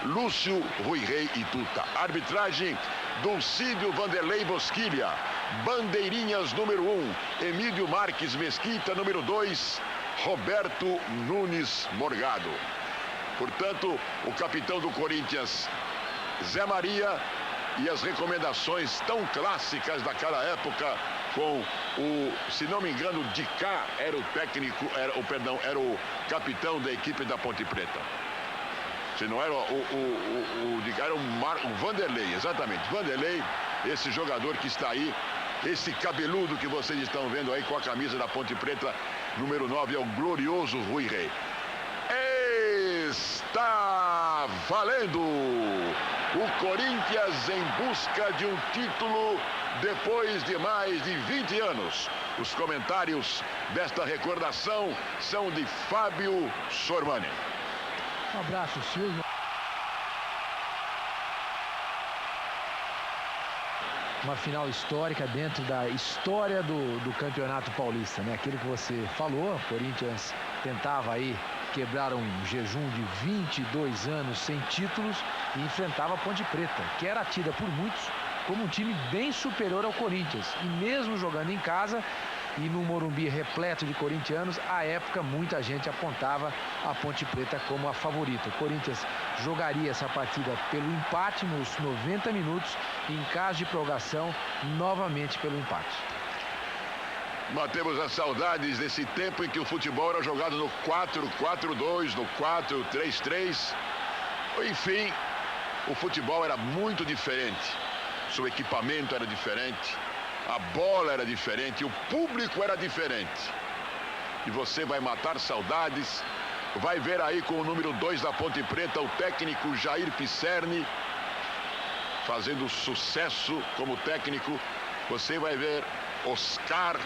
Lúcio, Rui Rei e Tuta. Arbitragem, Dulcídio Vanderlei Bosquilha. Bandeirinhas número 1, Emílio Marques Mesquita. Número 2, Roberto Nunes Morgado. Portanto, o capitão do Corinthians, Zé Maria, e as recomendações tão clássicas daquela época, com o, se não me engano, Dicá era o técnico, era o capitão da equipe da Ponte Preta. Se não era o Dicá, era o Vanderlei, exatamente. Vanderlei, esse jogador que está aí, esse cabeludo que vocês estão vendo aí com a camisa da Ponte Preta, número 9, é o glorioso Rui Rei. Está valendo! O Corinthians em busca de um título depois de mais de 20 anos. Os comentários desta recordação são de Fábio Sormani. Um abraço, Silvio. Uma final histórica dentro da história do Campeonato Paulista, né? Aquilo que você falou, o Corinthians tentava aí quebrar um jejum de 22 anos sem títulos e enfrentava a Ponte Preta, que era tida por muitos como um time bem superior ao Corinthians. E mesmo jogando em casa e no Morumbi repleto de corintianos, à época muita gente apontava a Ponte Preta como a favorita. O Corinthians jogaria essa partida pelo empate nos 90 minutos e, em caso de prorrogação, novamente pelo empate. Matemos as saudades desse tempo em que o futebol era jogado no 4-4-2, no 4-3-3. Enfim, o futebol era muito diferente. Seu equipamento era diferente, a bola era diferente, o público era diferente. E você vai matar saudades, vai ver aí com o número 2 da Ponte Preta, o técnico Jair Pisserni, fazendo sucesso como técnico. Você vai ver Oscar,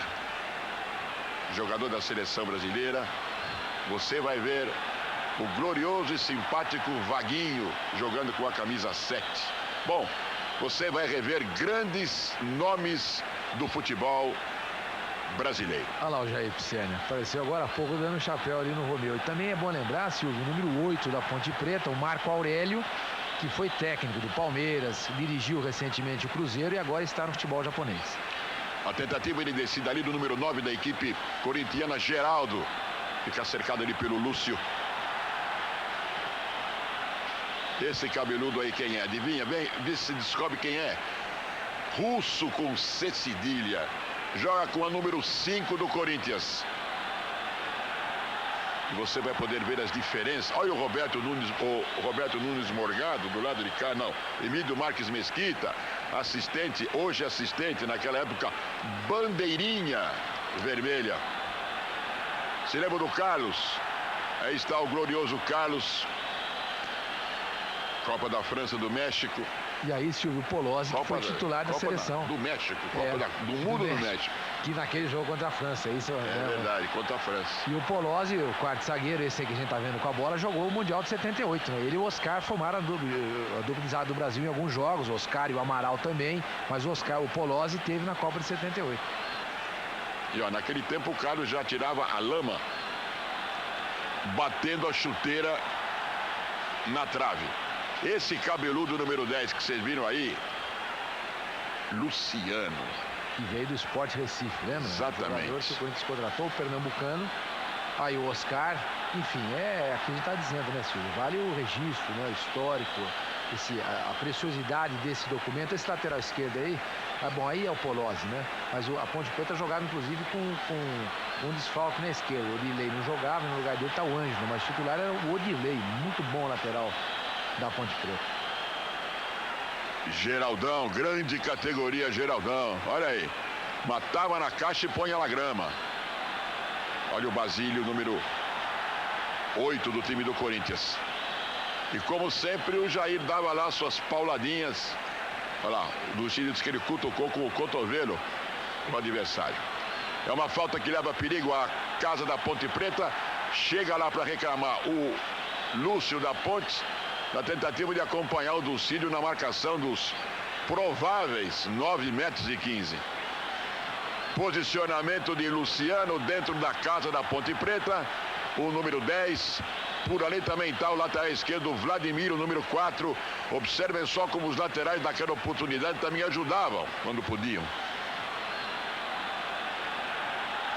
jogador da seleção brasileira. Você vai ver o glorioso e simpático Vaguinho, jogando com a camisa 7. Bom, você vai rever grandes nomes do futebol brasileiro. Olha lá o Jair Pisserni, apareceu agora há pouco dando um chapéu ali no Romeu. E também é bom lembrar, Silvio, o número 8 da Ponte Preta, o Marco Aurélio, que foi técnico do Palmeiras, dirigiu recentemente o Cruzeiro e agora está no futebol japonês. A tentativa de descida ali do número 9 da equipe corintiana, Geraldo. Fica cercado ali pelo Lúcio. Esse cabeludo aí quem é? Adivinha? Vem, vê se descobre quem é. Russo com C cedilha. Joga com a número 5 do Corinthians. E você vai poder ver as diferenças. Olha o Roberto Nunes Morgado do lado de cá, não. Emílio Marques Mesquita, assistente, hoje assistente, naquela época, bandeirinha vermelha. Se lembra do Carlos? Aí está o glorioso Carlos. Copa da França, do México. E aí, Silvio Polozzi, que foi titular da seleção. Do México, do mundo do México. Que naquele jogo contra a França, isso é verdade, contra a França. E o Polozzi, o quarto zagueiro, esse aí que a gente tá vendo com a bola, jogou o Mundial de 78, né? Ele e o Oscar formaram a dupla do Brasil em alguns jogos, o Oscar e o Amaral também, mas o Polozzi teve na Copa de 78. E ó, naquele tempo o Carlos já tirava a lama, batendo a chuteira na trave. Esse cabeludo número 10 que vocês viram aí, Luciano. Que veio do Sport Recife, lembra? Exatamente. O jogador que o Corinthians contratou, o pernambucano. Aí o Oscar, enfim, é aquilo que a gente está dizendo, né, Silvio? Vale o registro, né, o histórico, a preciosidade desse documento. Esse lateral esquerdo aí, bom, aí é o Polozzi, né? Mas a Ponte Preta jogava, inclusive, com um desfalque na esquerda. O Odilei não jogava, no lugar dele está o Ângelo, mas o titular era o Odilei, muito bom lateral da Ponte Preta. Geraldão, grande categoria Geraldão. Olha aí, matava na caixa e põe na grama. Olha o Basílio, número 8 do time do Corinthians. E como sempre o Jair dava lá suas pauladinhas. Olha lá, do Chile diz que ele cutucou com o cotovelo o adversário. É uma falta que leva perigo à casa da Ponte Preta. Chega lá para reclamar o Lúcio da Ponte, na tentativa de acompanhar o Dulcídio na marcação dos prováveis 9,15 metros. Posicionamento de Luciano dentro da casa da Ponte Preta. O número 10, Por ali também está o lateral esquerdo, o Vladimir, o número 4. Observem só como os laterais daquela oportunidade também ajudavam quando podiam.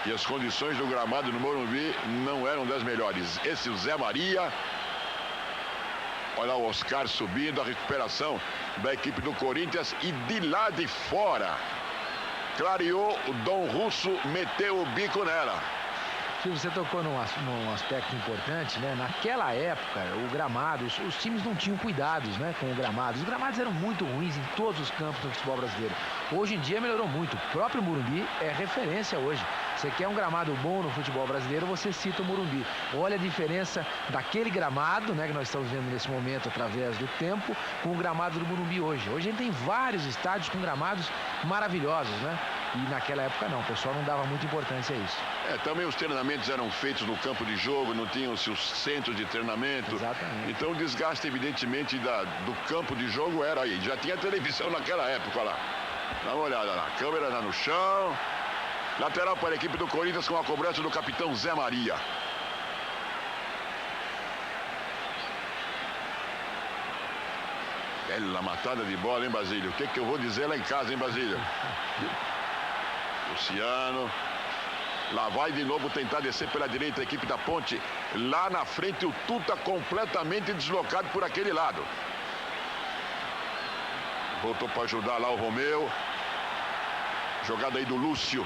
E as condições do gramado no Morumbi não eram das melhores. Esse o Zé Maria. Olha o Oscar subindo, a recuperação da equipe do Corinthians. E de lá de fora, clareou, o Dom Russo meteu o bico nela. Você tocou num aspecto importante, né? Naquela época, o gramado, os times não tinham cuidados, né, com o gramado. Os gramados eram muito ruins em todos os campos do futebol brasileiro. Hoje em dia melhorou muito. O próprio Morumbi é referência hoje. Você quer um gramado bom no futebol brasileiro, você cita o Morumbi. Olha a diferença daquele gramado, né, que nós estamos vendo nesse momento através do tempo, com o gramado do Morumbi hoje. Hoje a gente tem vários estádios com gramados maravilhosos, né? E naquela época não, o pessoal não dava muita importância a isso. Também os treinamentos eram feitos no campo de jogo, não tinham seus centros de treinamento. Exatamente. Então o desgaste, evidentemente, do campo de jogo era aí. Já tinha televisão naquela época lá. Dá uma olhada lá, a câmera lá no chão. Lateral para a equipe do Corinthians com a cobrança do capitão Zé Maria. Bela matada de bola, hein, Basílio? O que eu vou dizer lá em casa, hein, Basílio? Luciano. Lá vai de novo tentar descer pela direita a equipe da Ponte. Lá na frente o Tuta completamente deslocado por aquele lado. Voltou para ajudar lá o Romeu. Jogada aí do Lúcio.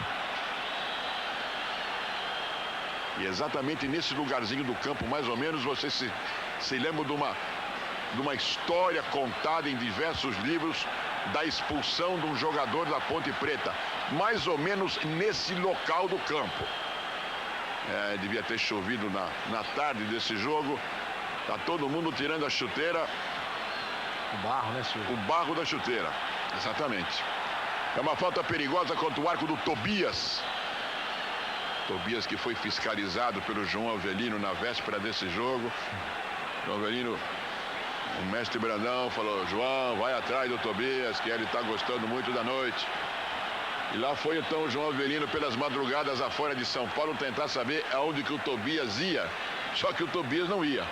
E exatamente nesse lugarzinho do campo, mais ou menos, você se lembra de uma história contada em diversos livros da expulsão de um jogador da Ponte Preta. Mais ou menos nesse local do campo. Devia ter chovido na tarde desse jogo. Tá todo mundo tirando a chuteira. O barro, né, senhor? O barro da chuteira, exatamente. É uma falta perigosa contra o arco do Tobias. Tobias que foi fiscalizado pelo João Avelino na véspera desse jogo. João Avelino, o mestre Brandão, falou: João, vai atrás do Tobias, que ele está gostando muito da noite. E lá foi então o João Avelino pelas madrugadas afora de São Paulo tentar saber aonde que o Tobias ia. Só que o Tobias não ia.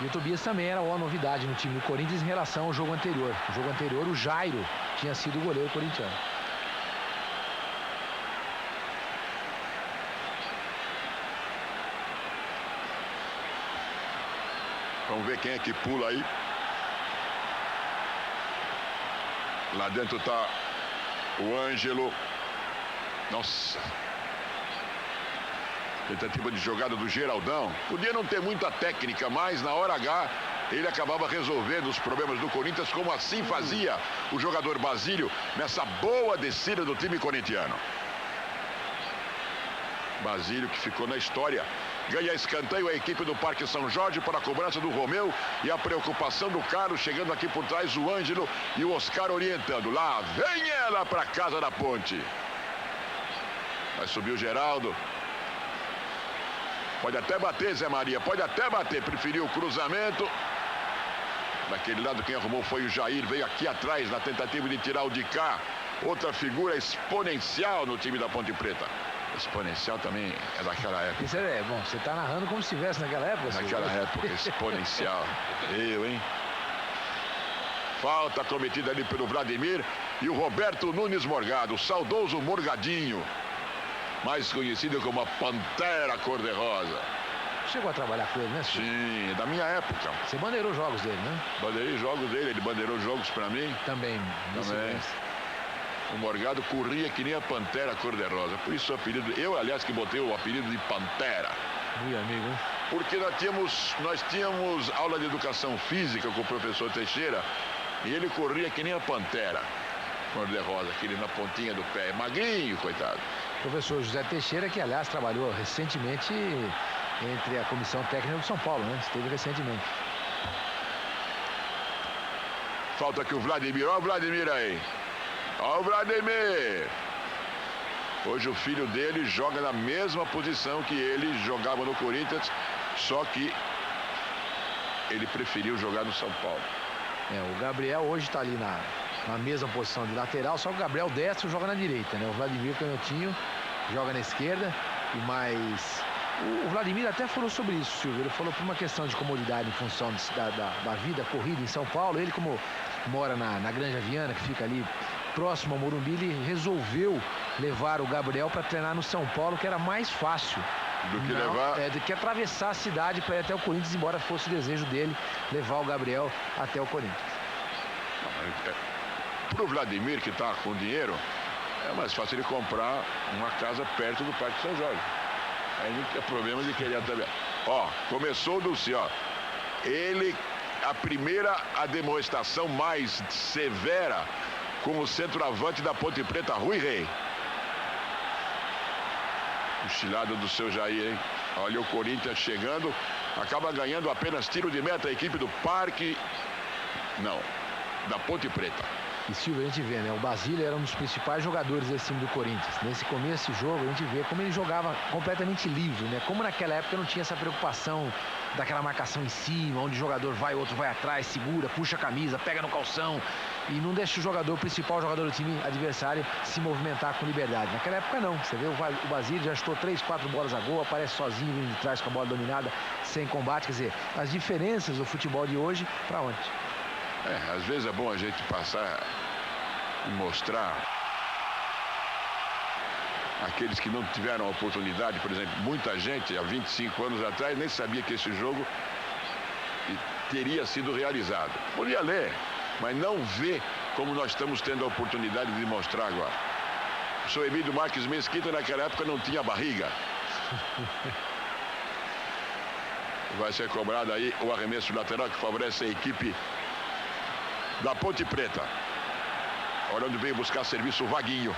E o Tobias também era uma novidade no time do Corinthians em relação ao jogo anterior. No jogo anterior, o Jairo tinha sido o goleiro corintiano. Vamos ver quem é que pula aí. Lá dentro tá o Ângelo. Nossa. Tentativa de jogada do Geraldão. Podia não ter muita técnica, mas na hora H ele acabava resolvendo os problemas do Corinthians, como assim fazia o jogador Basílio nessa boa descida do time corintiano. Basílio que ficou na história. Ganha escanteio a equipe do Parque São Jorge para a cobrança do Romeu e a preocupação do Carlos, chegando aqui por trás o Ângelo e o Oscar orientando. Lá vem ela para casa da Ponte. Vai subir o Geraldo. Pode até bater, Zé Maria, pode até bater. Preferiu o cruzamento. Daquele lado quem arrumou foi o Jair, veio aqui atrás na tentativa de tirar o de cá. Outra figura exponencial no time da Ponte Preta. Exponencial também é daquela época. Isso bom, você está narrando como se estivesse naquela época. Naquela época, exponencial. Hein? Falta cometida ali pelo Vladimir e o Roberto Nunes Morgado, o saudoso Morgadinho, mais conhecido como a Pantera Cor-de-Rosa. Chegou a trabalhar com ele, né, senhor? Sim, é da minha época. Você bandeirou jogos dele, né? Bandeirei jogos dele, ele bandeirou jogos pra mim. Também. O Morgado corria que nem a Pantera Cor-de-Rosa. Por isso o apelido, eu aliás que botei o apelido de Pantera. Muito amigo, hein? Porque nós tínhamos aula de educação física com o professor Teixeira e ele corria que nem a Pantera Cor-de-Rosa, aquele na pontinha do pé, magrinho, coitado. Professor José Teixeira, que aliás trabalhou recentemente entre a Comissão Técnica do São Paulo, né? Esteve recentemente. Falta aqui o Vladimir, olha o Vladimir aí. Olha o Vladimir. Hoje o filho dele joga na mesma posição que ele jogava no Corinthians, só que ele preferiu jogar no São Paulo. O Gabriel hoje está ali na mesma posição de lateral, só que o Gabriel destro joga na direita, né? O Vladimir canhotinho joga na esquerda e mais O Vladimir até falou sobre isso, Silvio. Ele falou por uma questão de comodidade em função da vida corrida em São Paulo. Ele, como mora na Granja Viana, que fica ali próximo ao Morumbi, ele resolveu levar o Gabriel para treinar no São Paulo, que era mais fácil do que atravessar a cidade para ir até o Corinthians, embora fosse o desejo dele levar o Gabriel até o Corinthians. Para o Vladimir, que está com dinheiro, é mais fácil ele comprar uma casa perto do Parque São Jorge. Aí não tem problema de querer até... Ó, começou o Dulce, ó. A demonstração mais severa com o centroavante da Ponte Preta, Rui Rei. Cochilada do seu Jair, hein? Olha o Corinthians chegando, acaba ganhando apenas tiro de meta a equipe do Parque... Não, da Ponte Preta. E Silvio, a gente vê, né? O Basílio era um dos principais jogadores desse time do Corinthians. Nesse começo de jogo, a gente vê como ele jogava completamente livre, né? Como naquela época não tinha essa preocupação daquela marcação em cima, onde o jogador vai, o outro vai atrás, segura, puxa a camisa, pega no calção e não deixa o principal jogador do time adversário se movimentar com liberdade. Naquela época não. Você vê o Basílio já chutou 3, 4 bolas a gol, aparece sozinho vindo de trás com a bola dominada, sem combate. Quer dizer, as diferenças do futebol de hoje para ontem. Às vezes é bom a gente passar e mostrar aqueles que não tiveram a oportunidade. Por exemplo, muita gente há 25 anos atrás nem sabia que esse jogo teria sido realizado. Podia ler, mas não vê como nós estamos tendo a oportunidade de mostrar agora. O senhor Emílio Marques Mesquita naquela época não tinha barriga. Vai ser cobrado aí o arremesso lateral que favorece a equipe da Ponte Preta. Olha onde veio buscar serviço o Vaguinho.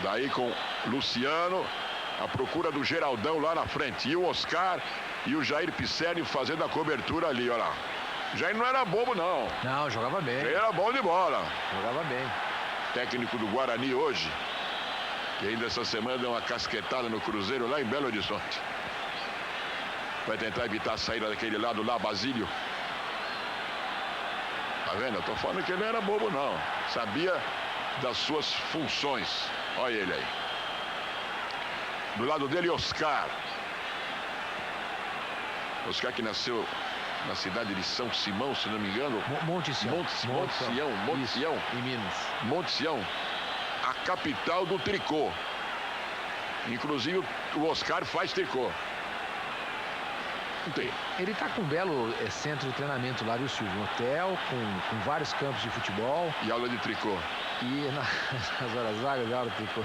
Daí com Luciano, a procura do Geraldão lá na frente. E o Oscar e o Jair Pisserni fazendo a cobertura ali, olha lá. Jair não era bobo, não. Não, jogava bem. Ele era bom de bola. Jogava bem. Técnico do Guarani hoje, que ainda essa semana deu uma casquetada no Cruzeiro lá em Belo Horizonte. Vai tentar evitar a saída daquele lado lá, Basílio. Tá vendo? Eu tô falando que ele não era bobo, não. Sabia das suas funções. Olha ele aí. Do lado dele, Oscar. Oscar que nasceu na cidade de São Simão, se não me engano. Monte Sião. Monte Sião. Em Minas. Monte Sião. A capital do tricô. Inclusive, o Oscar faz tricô. Ele está com um belo centro de treinamento lá, viu, Silvio? Um hotel com vários campos de futebol. E aula de tricô. E nas horas vagas, aula de tricô.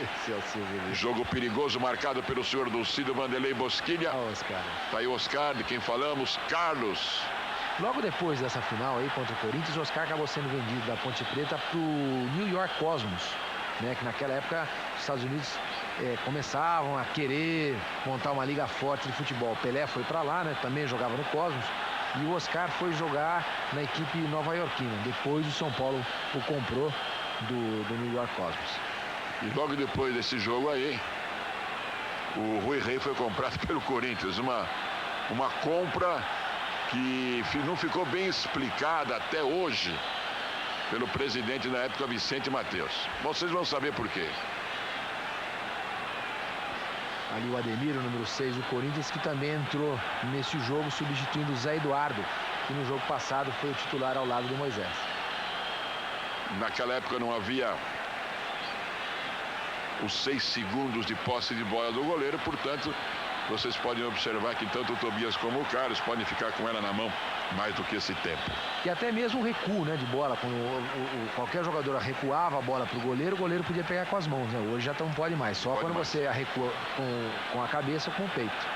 Esse é o Silvio. Jogo perigoso marcado pelo senhor Dulcido Vanderlei Bosquilha. Oscar. Tá aí o Oscar, de quem falamos, Carlos. Logo depois dessa final aí contra o Corinthians, o Oscar acabou sendo vendido da Ponte Preta para o New York Cosmos, né? Que naquela época os Estados Unidos começavam a querer montar uma liga forte de futebol. Pelé foi para lá, né? Também jogava no Cosmos. E o Oscar foi jogar na equipe nova-iorquina. Depois o São Paulo o comprou do New York Cosmos. E logo depois desse jogo aí, o Rui Rei foi comprado pelo Corinthians. Uma compra que não ficou bem explicada até hoje pelo presidente na época, Vicente Mateus. Vocês vão saber por quê. Ali o Ademir, o número 6 do Corinthians, que também entrou nesse jogo substituindo o Zé Eduardo, que no jogo passado foi o titular ao lado do Moisés. Naquela época não havia os 6 segundos de posse de bola do goleiro, portanto, vocês podem observar que tanto o Tobias como o Carlos podem ficar com ela na mão mais do que esse tempo. E até mesmo o recuo, né, de bola, quando qualquer jogador recuava a bola para o goleiro podia pegar com as mãos, né? Hoje já não pode mais, só quando você recua com a cabeça ou com o peito.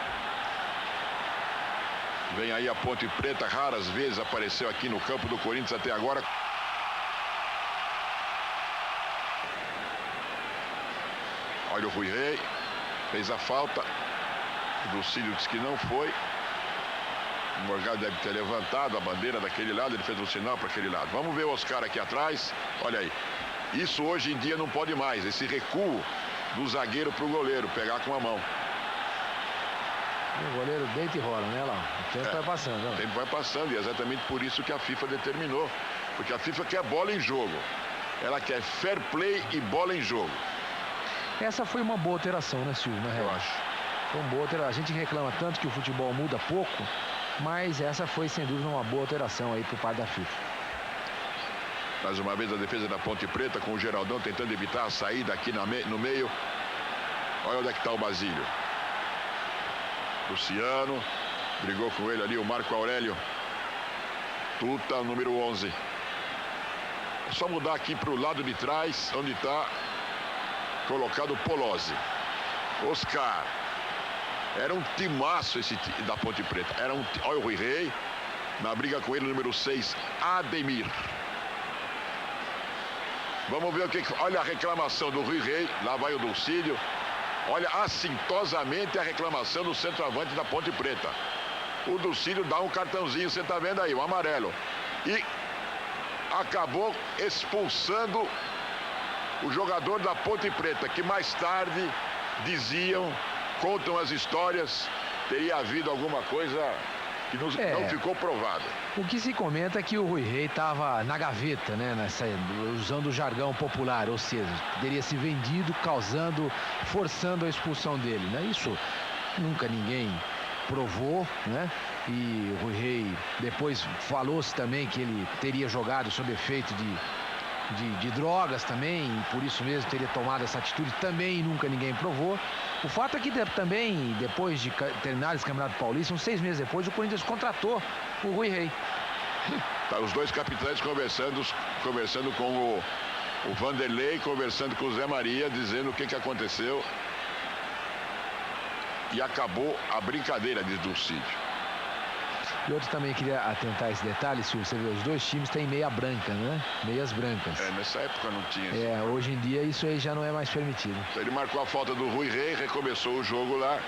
Vem aí a Ponte Preta, raras vezes apareceu aqui no campo do Corinthians até agora. Olha o Rui Rei, fez a falta. O Dulcílio disse que não foi. O Morgado deve ter levantado a bandeira daquele lado, ele fez um sinal para aquele lado. Vamos ver o Oscar aqui atrás. Olha aí. Isso hoje em dia não pode mais. Esse recuo do zagueiro para o goleiro, pegar com a mão. O goleiro deita e rola, né, lá? O tempo vai passando. Né? O tempo vai passando e é exatamente por isso que a FIFA determinou. Porque a FIFA quer bola em jogo. Ela quer fair play e bola em jogo. Essa foi uma boa alteração, né, Silvio? Eu acho. Foi uma boa alteração. A gente reclama tanto que o futebol muda pouco, mas essa foi sem dúvida uma boa alteração aí por parte da FIFA. Mais uma vez a defesa da Ponte Preta com o Geraldão tentando evitar a saída aqui no meio. Olha onde é que está o Basílio. Luciano. Brigou com ele ali o Marco Aurélio. Tuta, número 11. É só mudar aqui para o lado de trás, onde está colocado o Polozzi. Oscar. Era um timaço esse da Ponte Preta. Olha o Rui Rei. Na briga com ele, o número 6, Ademir. Vamos ver o que... Olha a reclamação do Rui Rei. Lá vai o Dulcídio. Olha assintosamente a reclamação do centroavante da Ponte Preta. O Dulcídio dá um cartãozinho, você está vendo aí, o amarelo. E acabou expulsando o jogador da Ponte Preta, que mais tarde contam as histórias, teria havido alguma coisa que não ficou provada. O que se comenta é que o Rui Rei estava na gaveta, né, usando o jargão popular, ou seja, teria se vendido, forçando a expulsão dele, né? Isso nunca ninguém provou, né? E o Rui Rei depois falou-se também que ele teria jogado sob efeito de drogas também, e por isso mesmo teria tomado essa atitude, também nunca ninguém provou. O fato é que também, depois de terminar esse Campeonato Paulista, uns 6 meses depois, o Corinthians contratou o Rui Rei. Tá, os dois capitães conversando com o Vanderlei, conversando com o Zé Maria, dizendo o que aconteceu. E acabou a brincadeira, diz Dulcídio. E outro também queria atentar esse detalhe, se você vê, os dois times têm meia branca, né? Meias brancas. Nessa época não tinha. Hoje em dia isso aí já não é mais permitido. Então ele marcou a falta do Rui Rei, recomeçou o jogo lá,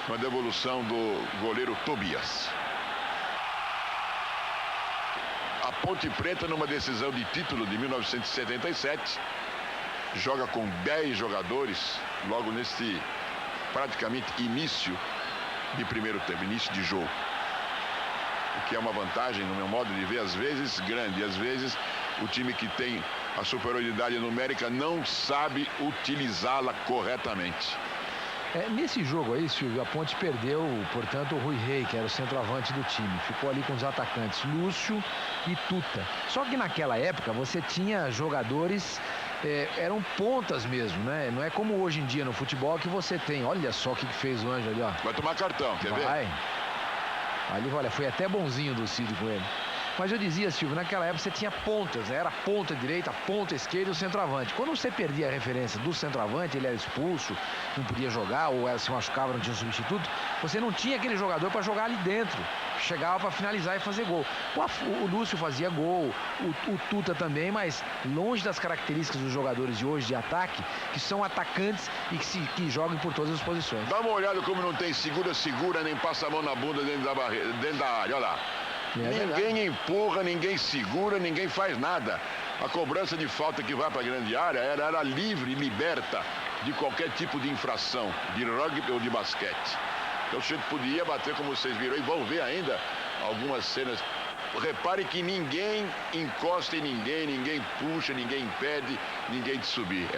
com a devolução do goleiro Tobias. A Ponte Preta, numa decisão de título de 1977, joga com 10 jogadores, logo nesse praticamente início de primeiro tempo, início de jogo. O que é uma vantagem, no meu modo de ver, às vezes grande. Às vezes o time que tem a superioridade numérica não sabe utilizá-la corretamente. Nesse jogo aí, Silvio, a Ponte perdeu, portanto, o Rui Rei, que era o centroavante do time. Ficou ali com os atacantes Lúcio e Tuta. Só que naquela época você tinha jogadores, eram pontas mesmo, né? Não é como hoje em dia no futebol que você tem. Olha só o que fez o Anjo ali, ó. Vai tomar cartão, quer ver? Ali, olha, foi até bonzinho do Cid com ele. Mas eu dizia, Silvio, naquela época você tinha pontas, né? Era ponta direita, ponta esquerda e o centroavante. Quando você perdia a referência do centroavante, ele era expulso, não podia jogar, ou se machucava, não tinha um substituto, você não tinha aquele jogador para jogar ali dentro. Chegava para finalizar e fazer gol. O Lúcio fazia gol, o Tuta também, mas longe das características dos jogadores de hoje de ataque, que são atacantes e que jogam por todas as posições. Dá uma olhada como não tem segura, nem passa a mão na bunda dentro da área, olha lá. Ninguém empurra, ninguém segura, ninguém faz nada. A cobrança de falta que vai para a grande área era livre e liberta de qualquer tipo de infração, de rugby ou de basquete. Então o sujeito podia bater, como vocês viram, e vão ver ainda algumas cenas. Repare que ninguém encosta em ninguém puxa, ninguém impede ninguém de subir.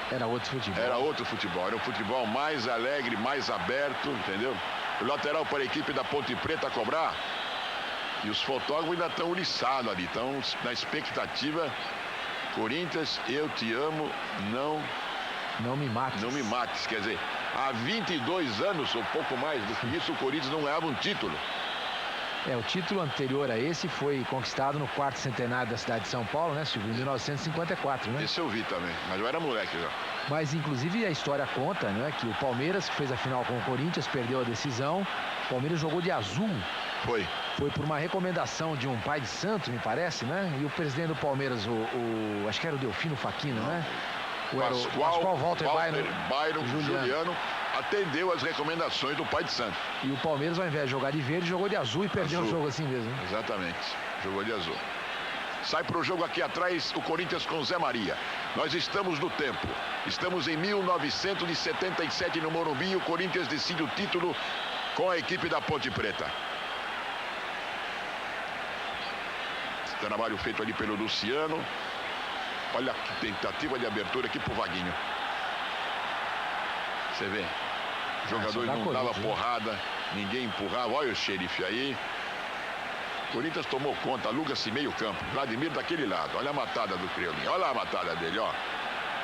Era outro futebol. Era outro futebol, era um futebol mais alegre, mais aberto, entendeu? O lateral para a equipe da Ponte Preta a cobrar. E os fotógrafos ainda estão uliçados ali, estão na expectativa. Corinthians, eu te amo, não me mates. Não me mates, quer dizer, há 22 anos, ou pouco mais do que isso, o Corinthians não ganhava um título. O título anterior a esse foi conquistado no 4º centenário da cidade de São Paulo, né, Silvio? Em 1954, né? Esse eu vi também, mas eu era moleque já. Mas, inclusive, a história conta, né, que o Palmeiras, que fez a final com o Corinthians, perdeu a decisão. O Palmeiras jogou de azul. Foi por uma recomendação de um pai de santo, me parece, né? E o presidente do Palmeiras, acho que era o Delfino Facchino, né? Pascoal Walter Byron Juliano atendeu as recomendações do pai de santo. E o Palmeiras, ao invés de jogar de verde, jogou de azul e perdeu o jogo assim mesmo. Exatamente, jogou de azul. Sai para o jogo aqui atrás o Corinthians com Zé Maria. Nós estamos no tempo. Estamos em 1977 no Morumbi. O Corinthians decide o título com a equipe da Ponte Preta. Trabalho feito ali pelo Luciano. Olha que tentativa de abertura aqui pro Vaguinho. Você vê. Os jogadores não davam porrada, ninguém empurrava. Olha o xerife aí. Corinthians tomou conta, aluga-se meio campo. Vladimir daquele lado. Olha a matada do Creulinho. Olha a matada dele, ó.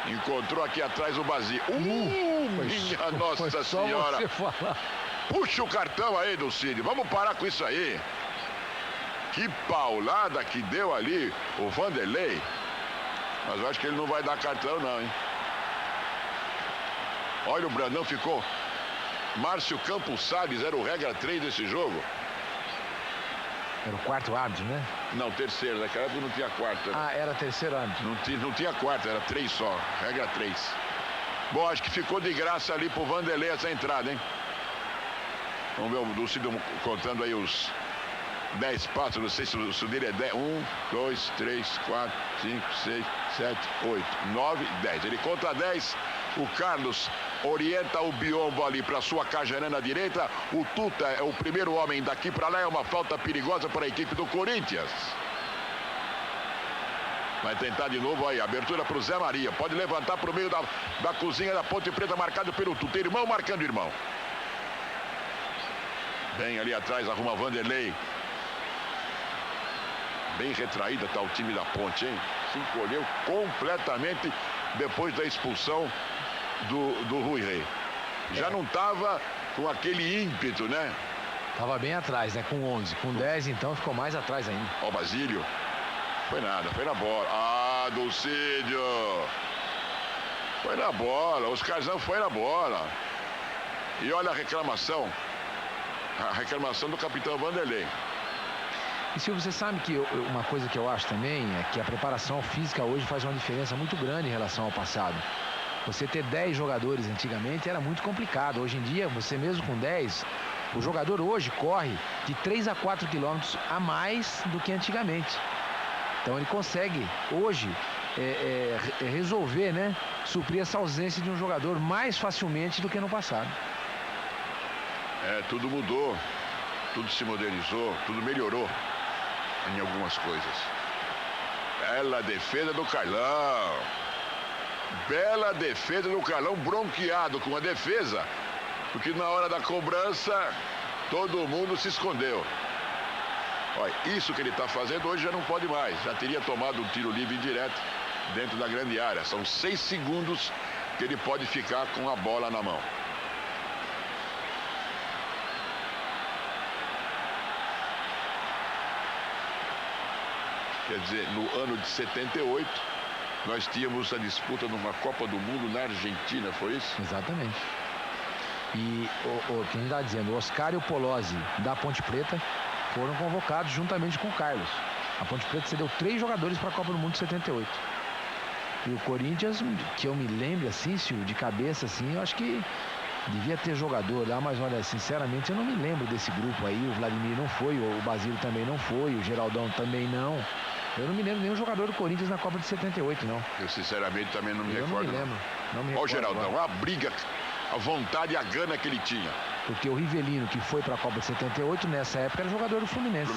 Encontrou aqui atrás o Basílio. Minha Nossa Senhora. Puxa o cartão aí do Cid. Vamos parar com isso aí. Que paulada que deu ali o Vanderlei. Mas eu acho que ele não vai dar cartão não, hein. Olha, o Brandão ficou. Márcio Campos Salles era o regra 3 desse jogo. Era o quarto árbitro, né? Não, terceiro. Naquela época não tinha quarto. Ah, era terceiro árbitro. Não tinha quarto, era 3 só. Regra 3. Bom, acho que ficou de graça ali pro Vanderlei essa entrada, hein? Vamos ver o Dulcido contando aí os 10 passos. Não sei se o dele é 10. 1, 2, 3, 4, 5, 6, 7, 8, 9, 10. Ele conta 10. O Carlos orienta o Biombo ali para sua cajarana direita. O Tuta é o primeiro homem daqui para lá. É uma falta perigosa para a equipe do Corinthians. Vai tentar de novo aí. Abertura para o Zé Maria. Pode levantar para o meio da cozinha da Ponte Preta, marcado pelo Tuta. Irmão marcando irmão. Bem ali atrás, arruma Vanderlei. Bem retraída está o time da Ponte, hein? Se encolheu completamente depois da expulsão do Rui Rei. Já não estava com aquele ímpeto, né? Tava bem atrás, né? Com 11. Com 10, então, ficou mais atrás ainda. Ó, o Basílio. Foi nada, foi na bola. Ah, Dulcídio. Foi na bola. Os Carzão foi na bola. E olha a reclamação. A reclamação do capitão Vanderlei. E Silvio, você sabe que uma coisa que eu acho também é que a preparação física hoje faz uma diferença muito grande em relação ao passado. Você ter 10 jogadores antigamente era muito complicado. Hoje em dia, você mesmo com 10, o jogador hoje corre de 3 a 4 quilômetros a mais do que antigamente. Então ele consegue hoje resolver, né? Suprir essa ausência de um jogador mais facilmente do que no passado. Tudo mudou, tudo se modernizou, tudo melhorou em algumas coisas. Bela defesa do Carlão. Bela defesa do Carlão, bronqueado com a defesa, porque na hora da cobrança todo mundo se escondeu. Olha, isso que ele está fazendo hoje já não pode mais. Já teria tomado um tiro livre direto dentro da grande área. São 6 segundos que ele pode ficar com a bola na mão. Quer dizer, no ano de 78, nós tínhamos a disputa numa Copa do Mundo na Argentina, foi isso? Exatamente. E quem está dizendo, o Oscar e o Polozzi da Ponte Preta foram convocados juntamente com o Carlos. A Ponte Preta cedeu 3 jogadores para a Copa do Mundo de 78. E o Corinthians, que eu me lembro assim, de cabeça assim, eu acho que devia ter jogador lá, mas olha, sinceramente eu não me lembro desse grupo aí. O Vladimir não foi, o Basílio também não foi, o Geraldão também não. Eu não me lembro nenhum jogador do Corinthians na Copa de 78, não. Eu sinceramente também não me recordo. Não me lembro. Olha o Geraldão, a briga, a vontade e a gana que ele tinha. Porque o Rivelino, que foi para a Copa de 78, nessa época era jogador do Fluminense.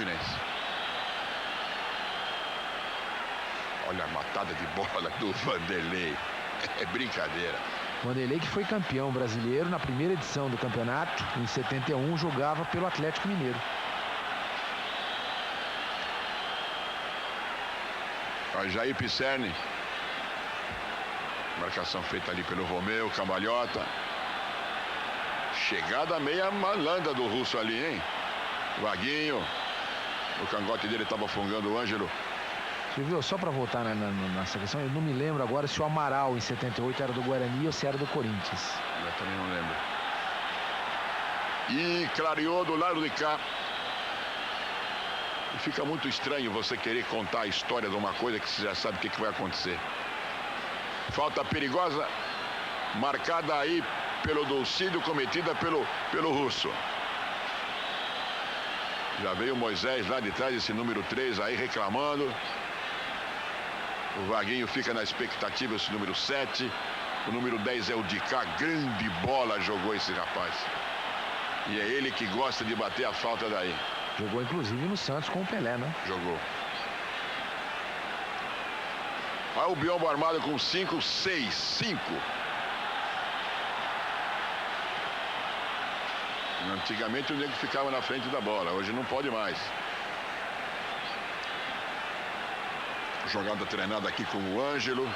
Olha a matada de bola do Vanderlei. É brincadeira. Vanderlei, que foi campeão brasileiro na primeira edição do campeonato, em 71, jogava pelo Atlético Mineiro. Jair Pisserni. Marcação feita ali pelo Romeu, cambalhota. Chegada meia malandra do russo ali, hein? Vaguinho. O cangote dele estava fungando o Ângelo. Você viu? Só para voltar nessa questão, eu não me lembro agora se o Amaral em 78 era do Guarani ou se era do Corinthians. Eu também não lembro. E clareou do lado de cá. E fica muito estranho você querer contar a história de uma coisa que você já sabe o que vai acontecer. Falta perigosa, marcada aí pelo Dulcídio, cometida pelo russo. Já veio o Moisés lá de trás, esse número 3 aí reclamando. O Vaguinho fica na expectativa, esse número 7. O número 10 é o de cá, grande bola jogou esse rapaz. E é ele que gosta de bater a falta daí. Jogou inclusive no Santos com o Pelé, né? Jogou. Olha o Biombo armado com 5, 6, 5. Antigamente o nego ficava na frente da bola, hoje não pode mais. Jogada treinada aqui com o Ângelo.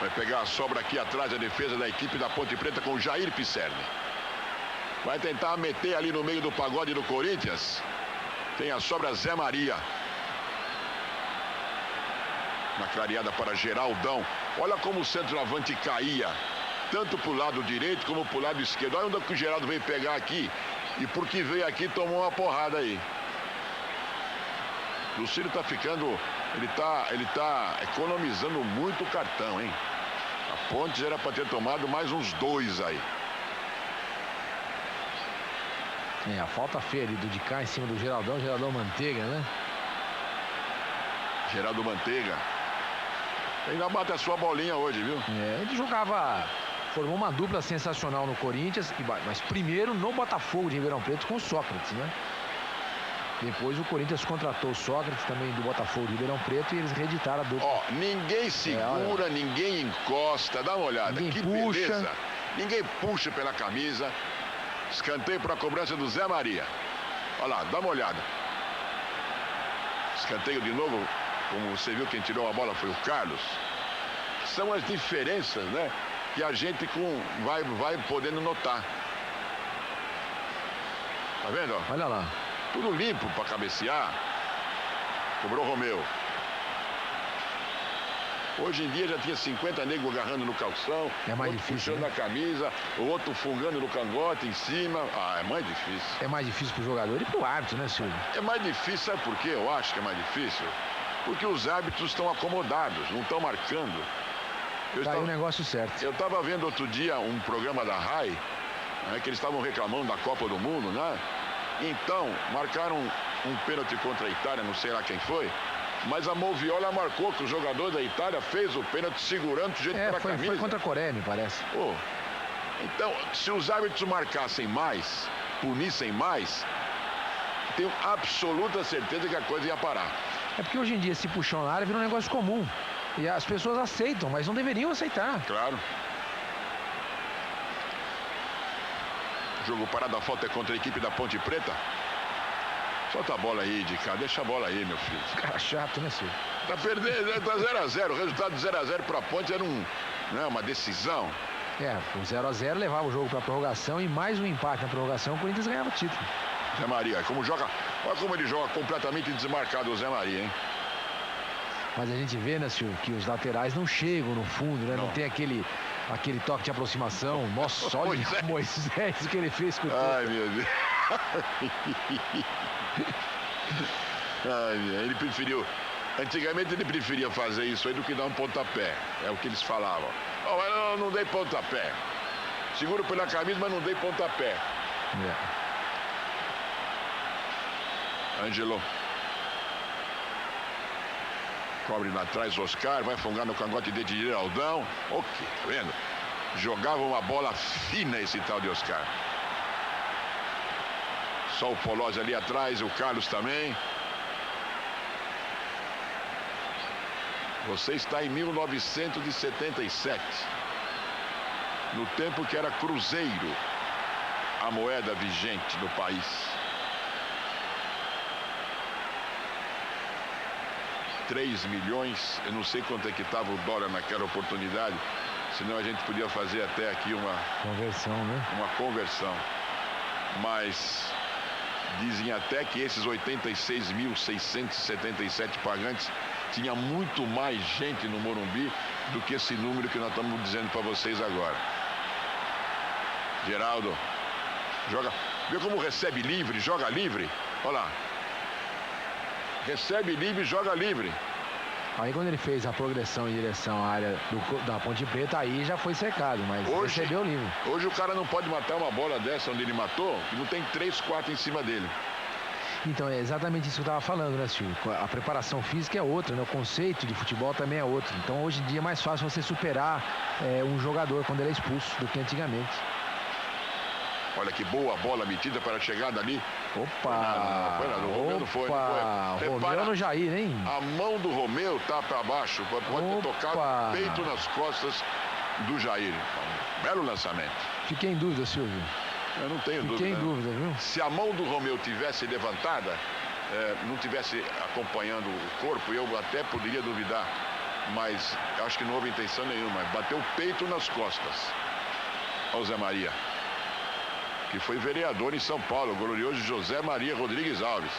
Vai pegar a sobra aqui atrás, a defesa da equipe da Ponte Preta com o Jair Pisserni. Vai tentar meter ali no meio do pagode do Corinthians. Tem a sobra Zé Maria. Na clareada para Geraldão. Olha como o centroavante caía. Tanto para o lado direito como para o lado esquerdo. Olha onde o Geraldo veio pegar aqui. E porque veio aqui tomou uma porrada aí. O Lucílio tá ficando... Ele tá economizando muito cartão, hein? A Pontes era para ter tomado mais uns 2 aí. A falta feia ali do de cá em cima do Geraldão Manteiga, né? Geraldo Manteiga. Ainda bate a sua bolinha hoje, viu? Ele formou uma dupla sensacional no Corinthians, mas primeiro no Botafogo de Ribeirão Preto com o Sócrates, né? Depois o Corinthians contratou o Sócrates também do Botafogo de Ribeirão Preto e eles reeditaram a dupla. Ninguém segura, ninguém encosta, dá uma olhada. Ninguém que puxa. Beleza. Ninguém puxa pela camisa. Escanteio para a cobrança do Zé Maria. Olha lá, dá uma olhada. Escanteio de novo. Como você viu, quem tirou a bola foi o Carlos. São as diferenças, né? Que a gente vai podendo notar. Tá vendo? Olha lá. Tudo limpo para cabecear. Cobrou Romeu. Hoje em dia já tinha 50 negros agarrando no calção. É mais difícil, puxando, né? A camisa, o outro fungando no cangote em cima. É mais difícil. É mais difícil pro jogador e pro árbitro, né, Silvio? É mais difícil, sabe por quê? Eu acho que é mais difícil. Porque os árbitros estão acomodados, não estão marcando. Tá aí o negócio certo. Eu estava vendo outro dia um programa da RAI, né, que eles estavam reclamando da Copa do Mundo, né? Então, marcaram um pênalti contra a Itália, não sei lá quem foi, mas a Moviola marcou que o jogador da Itália fez o pênalti segurando o jeito para a camisa. Foi contra a Coreia, me parece. Então, se os árbitros marcassem mais, punissem mais, tenho absoluta certeza que a coisa ia parar. É porque hoje em dia esse puxão na área vira um negócio comum. E as pessoas aceitam, mas não deveriam aceitar. Claro. Jogo parado, a falta é contra a equipe da Ponte Preta. Solta a bola aí, de cá. Deixa a bola aí, meu filho. Cara chato, né, Silvio? Tá perdendo, tá 0-0. O resultado de 0-0 para a Ponte era uma decisão. O 0-0 levava o jogo para prorrogação e mais um empate na prorrogação, o Corinthians ganhava o título. Zé Maria, olha como ele joga completamente desmarcado, o Zé Maria, hein? Mas a gente vê, né, Silvio, que os laterais não chegam no fundo, né? Não tem aquele toque de aproximação. Nossa, olha o Moisés, o que ele fez com o Ai, meu Deus. Ele preferiu. Antigamente ele preferia fazer isso aí do que dar um pontapé. É o que eles falavam. Mas não dei pontapé. Seguro pela camisa, mas não dei pontapé. Ângelo. Cobre lá atrás, Oscar, vai fungar no cangote de Geraldão. Ok, tá vendo? Jogava uma bola fina esse tal de Oscar. Só o Polozzi ali atrás, o Carlos também. Você está em 1977. No tempo que era cruzeiro a moeda vigente no país. R$3 milhões, eu não sei quanto é que estava o dólar naquela oportunidade, senão a gente podia fazer até aqui uma conversão, né? Uma conversão. Mas dizem até que esses 86.677 pagantes tinha muito mais gente no Morumbi do que esse número que nós estamos dizendo para vocês agora. Geraldo joga, vê como recebe livre, joga livre. Olha lá. Recebe livre, joga livre. Aí quando ele fez a progressão em direção à área da Ponte Preta, aí já foi secado, mas hoje, recebeu livre. Hoje o cara não pode matar uma bola dessa onde ele matou, que não tem 3, 4 em cima dele. Então é exatamente isso que eu estava falando, né, Silvio? A preparação física é outra, né? O conceito de futebol também é outro. Então hoje em dia é mais fácil você superar um jogador quando ele é expulso do que antigamente. Olha que boa bola metida para a chegada ali. Opa! Foi nada, o Romeu não foi. Romeu no Jair, hein? A mão do Romeu tá para baixo. Pode ter tocado peito nas costas do Jair. Belo lançamento. Fiquei em dúvida, Silvio. Eu não tenho dúvida. Fiquei em dúvida, viu? Se a mão do Romeu tivesse levantada, não tivesse acompanhando o corpo, eu até poderia duvidar. Mas acho que não houve intenção nenhuma. Bateu o peito nas costas. Olha o Zé Maria, que foi vereador em São Paulo, o glorioso José Maria Rodrigues Alves.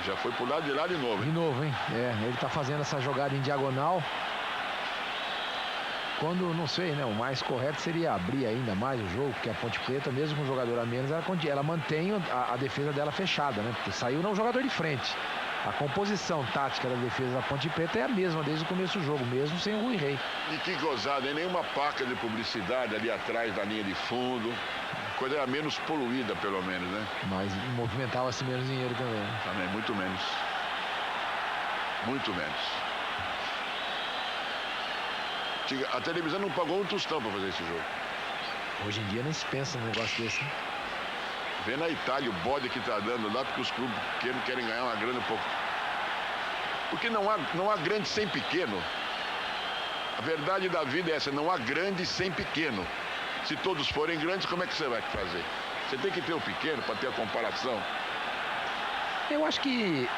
Já foi pro lado de lá de novo. De novo, hein? Ele tá fazendo essa jogada em diagonal. Quando, não sei, né? O mais correto seria abrir ainda mais o jogo, porque a Ponte Preta, mesmo com um jogador a menos, ela mantém a defesa dela fechada, né? Porque saiu não o jogador de frente. A composição tática da defesa da Ponte Preta é a mesma desde o começo do jogo, mesmo sem o Rui Rei. E que gozada, hein? Nenhuma placa de publicidade ali atrás da linha de fundo. Coisa era menos poluída, pelo menos, né? Mas movimentava-se menos dinheiro também. Também, muito menos. Muito menos. A televisão não pagou um tostão para fazer esse jogo. Hoje em dia nem se pensa num negócio desse, né? Vê na Itália o bode que tá dando lá, porque os clubes pequenos querem ganhar uma grana um pouco. Porque não há grande sem pequeno. A verdade da vida é essa, não há grande sem pequeno. Se todos forem grandes, como é que você vai fazer? Você tem que ter o pequeno para ter a comparação. Eu acho que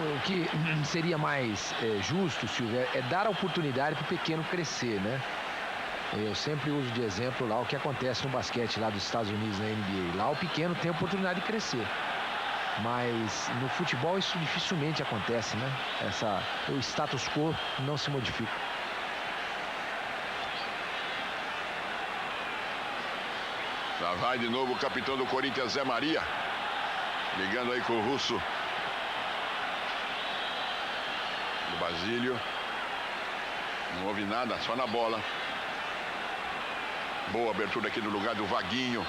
o que seria mais justo, Silvio, é dar a oportunidade para o pequeno crescer, né? Eu sempre uso de exemplo lá o que acontece no basquete lá dos Estados Unidos, na NBA. Lá o pequeno tem a oportunidade de crescer. Mas no futebol isso dificilmente acontece, né? O status quo não se modifica. Lá vai de novo o capitão do Corinthians, Zé Maria. Ligando aí com o Russo. O Basílio. Não houve nada, só na bola. Boa abertura aqui no lugar do Vaguinho.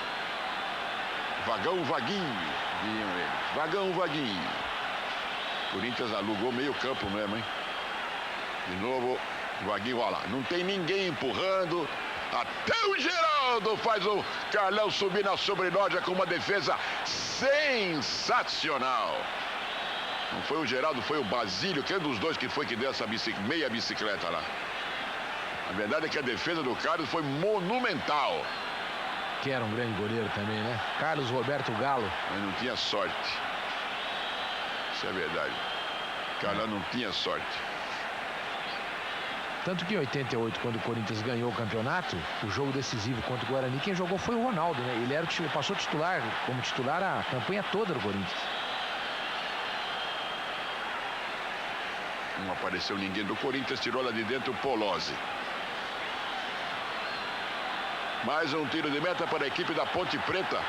Vagão, Vaguinho. Vagão, Vaguinho. Corinthians alugou meio campo mesmo, hein? De novo, o Vaguinho, olha lá. Não tem ninguém empurrando. Até o Geraldo faz o Carlão subir na sobreloja com uma defesa sensacional. Não foi o Geraldo, foi o Basílio. Quem dos dois que foi que deu essa meia bicicleta lá? A verdade é que a defesa do Carlos foi monumental. Que era um grande goleiro também, né? Carlos Roberto Galo. Mas não tinha sorte. Isso é verdade. Carlão não tinha sorte. Tanto que em 88, quando o Corinthians ganhou o campeonato, o jogo decisivo contra o Guarani, quem jogou foi o Ronaldo, né? Ele passou como titular a campanha toda do Corinthians. Não apareceu ninguém do Corinthians, tirou lá de dentro o Polozzi. Mais um tiro de meta para a equipe da Ponte Preta.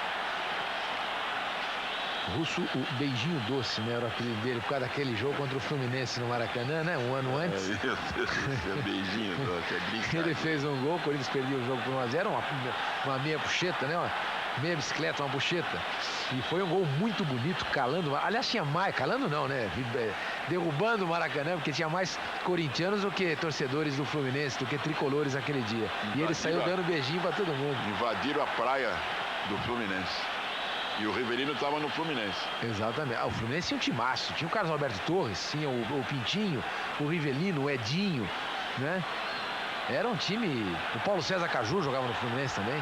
Russo, o beijinho doce, né? Era o apelido dele por causa daquele jogo contra o Fluminense no Maracanã, né? Um ano antes. Beijinho doce, é brincadeira. Ele fez um gol, o Corinthians perdeu o jogo por 1-0, uma meia puxeta, né? Uma meia bicicleta, uma puxeta. E foi um gol muito bonito, calando. Aliás, tinha mais, calando não, né? Derrubando o Maracanã, porque tinha mais corintianos do que torcedores do Fluminense, do que tricolores aquele dia. E ele saiu dando beijinho pra todo mundo. Invadiram a praia do Fluminense. E o Rivelino estava no Fluminense. Exatamente. O Fluminense tinha um timaço. Tinha o Carlos Alberto Torres, tinha o Pintinho, o Rivelino, o Edinho, né? Era um time... O Paulo César Caju jogava no Fluminense também.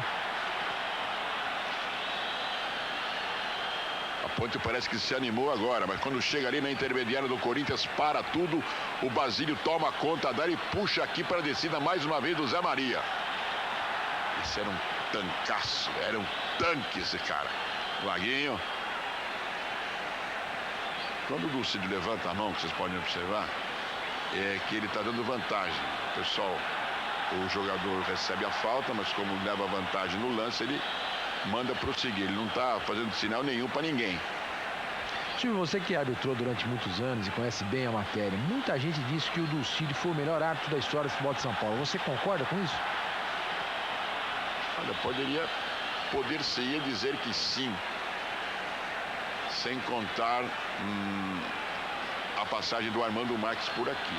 A Ponte parece que se animou agora, mas quando chega ali na intermediária do Corinthians, para tudo. O Basílio toma conta dela e puxa aqui para a descida mais uma vez do Zé Maria. Esse era um tancaço, era um tanque esse cara. Vaguinho. Quando o Dulcídio levanta a mão, que vocês podem observar, é que ele está dando vantagem. Pessoal, o jogador recebe a falta, mas como leva vantagem no lance, ele manda prosseguir. Ele não está fazendo sinal nenhum para ninguém. Silvio, você que arbitrou durante muitos anos e conhece bem a matéria, muita gente disse que o Dulcídio foi o melhor árbitro da história do futebol de São Paulo. Você concorda com isso? Olha, poder-se-ia dizer que sim, sem contar a passagem do Armando Marques por aqui.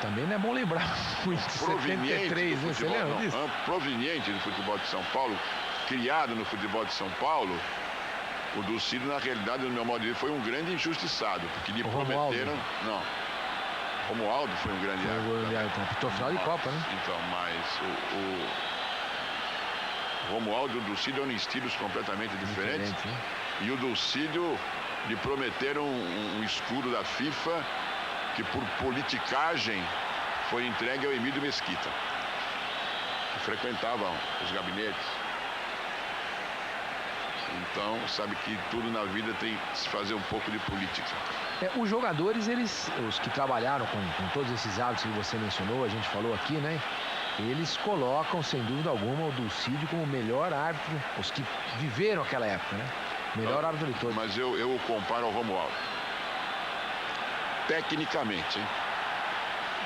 Também não é bom lembrar muito. Proveniente 73, do futebol, você lembra disso? Proveniente do futebol de São Paulo, criado no futebol de São Paulo, o Dulcídio, na realidade, no meu modo de ver, foi um grande injustiçado, porque lhe prometeram... Não. Romualdo foi um grande árbitro. Apitou final de Copa, né? Então, mas o Romualdo e o Dulcídio eram em estilos completamente diferentes. Diferente, né? E o Dulcídio lhe prometeram um escudo da FIFA que por politicagem foi entregue ao Emílio Mesquita, que frequentava os gabinetes. Então, sabe que tudo na vida tem que se fazer um pouco de política. Os jogadores, os que trabalharam com todos esses hábitos que você mencionou, a gente falou aqui, né? Eles colocam, sem dúvida alguma, o Dulcídio como o melhor árbitro, os que viveram aquela época, né? Melhor árbitro de todos. Mas eu o comparo ao Romualdo. Tecnicamente, hein?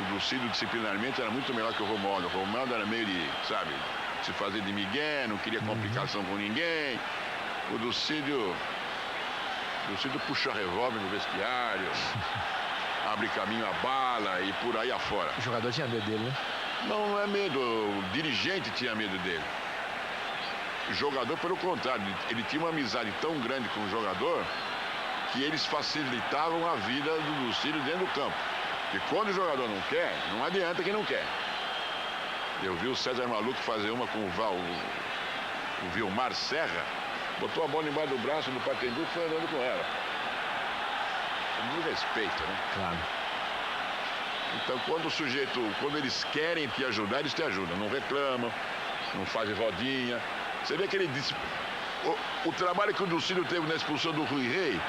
O Dulcídio disciplinarmente era muito melhor que o Romualdo. O Romualdo era meio de, sabe, se fazer de migué, não queria complicação com ninguém. O Dulcídio puxa revólver no vestiário, abre caminho a bala e por aí afora. O jogador tinha medo dele, né? Não é medo, o dirigente tinha medo dele. O jogador, pelo contrário, ele tinha uma amizade tão grande com o jogador que eles facilitavam a vida do Dulcídio dentro do campo. E quando o jogador não quer, não adianta quem não quer. Eu vi o César Maluco fazer uma com o Vilmar Serra, botou a bola embaixo do braço do Pacaembu e foi andando com ela. De respeito, né? Claro. Então, quando eles querem te ajudar, eles te ajudam. Não reclamam, não fazem rodinha. Você vê que ele disse... O trabalho que o Dulcídio teve na expulsão do Rui Rei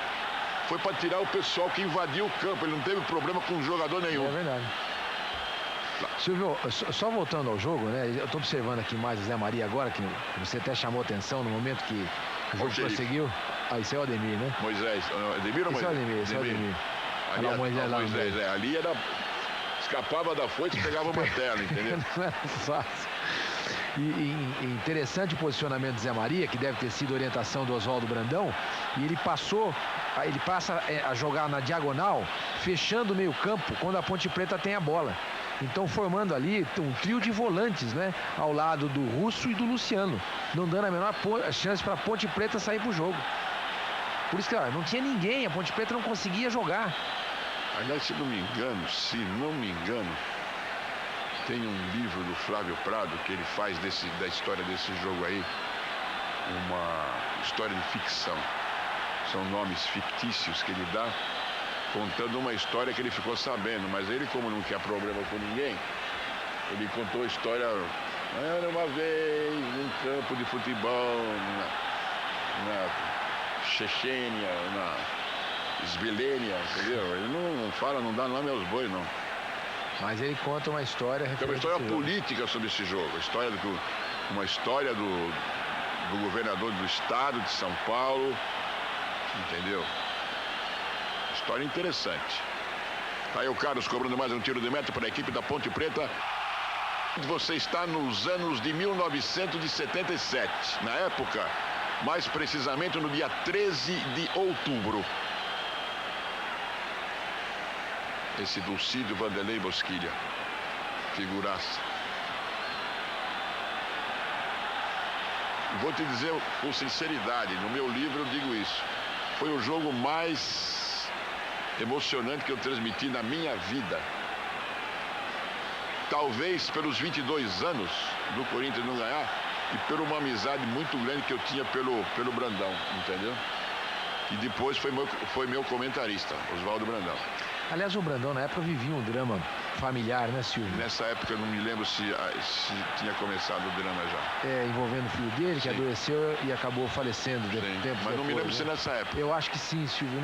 foi para tirar o pessoal que invadiu o campo. Ele não teve problema com jogador nenhum. É verdade. Silvio, só voltando ao jogo, né? Eu estou observando aqui mais o Zé Maria agora, que você até chamou atenção no momento que o jogo prosseguiu. Ah, isso é o Ademir, né? Moisés. Ademir ou Moisés? Esse é o Ademir. Ali, o Moisés lá Moisés, ali era... Escapava da foice e pegava uma tela, entendeu? Não era fácil. E interessante o posicionamento do Zé Maria, que deve ter sido orientação do Oswaldo Brandão, e ele passa a jogar na diagonal, fechando o meio campo, quando a Ponte Preta tem a bola. Então formando ali um trio de volantes, né? Ao lado do Russo e do Luciano, não dando a menor chance para a Ponte Preta sair pro jogo. Por isso que não tinha ninguém, a Ponte Preta não conseguia jogar. Aliás, se não me engano, tem um livro do Flávio Prado que ele faz da história desse jogo aí, uma história de ficção. São nomes fictícios que ele dá, contando uma história que ele ficou sabendo. Mas ele, como não quer problema com ninguém, ele contou a história. Era uma vez num campo de futebol na Chechênia, na Esbilênia, entendeu? Ele não fala, não dá nome aos bois, não. Mas ele conta uma história... Tem uma história política sobre esse jogo. Uma história do governador do estado de São Paulo. Entendeu? História interessante. Tá aí o Carlos cobrando mais um tiro de meta para a equipe da Ponte Preta. Você está nos anos de 1977. Na época, mais precisamente no dia 13 de outubro. Esse Dulcídio Vanderlei Bosquilha, figuraça. Vou te dizer com sinceridade, no meu livro eu digo isso. Foi o jogo mais emocionante que eu transmiti na minha vida. Talvez pelos 22 anos do Corinthians não ganhar e por uma amizade muito grande que eu tinha pelo Brandão, entendeu? E depois foi meu comentarista, Oswaldo Brandão. Aliás, o Brandão, na época, vivia um drama familiar, né, Silvio? Nessa época, eu não me lembro se tinha começado o drama já. Envolvendo o filho dele, que adoeceu e acabou falecendo tempo mas não me lembro né? se nessa época. Eu acho que sim, Silvio.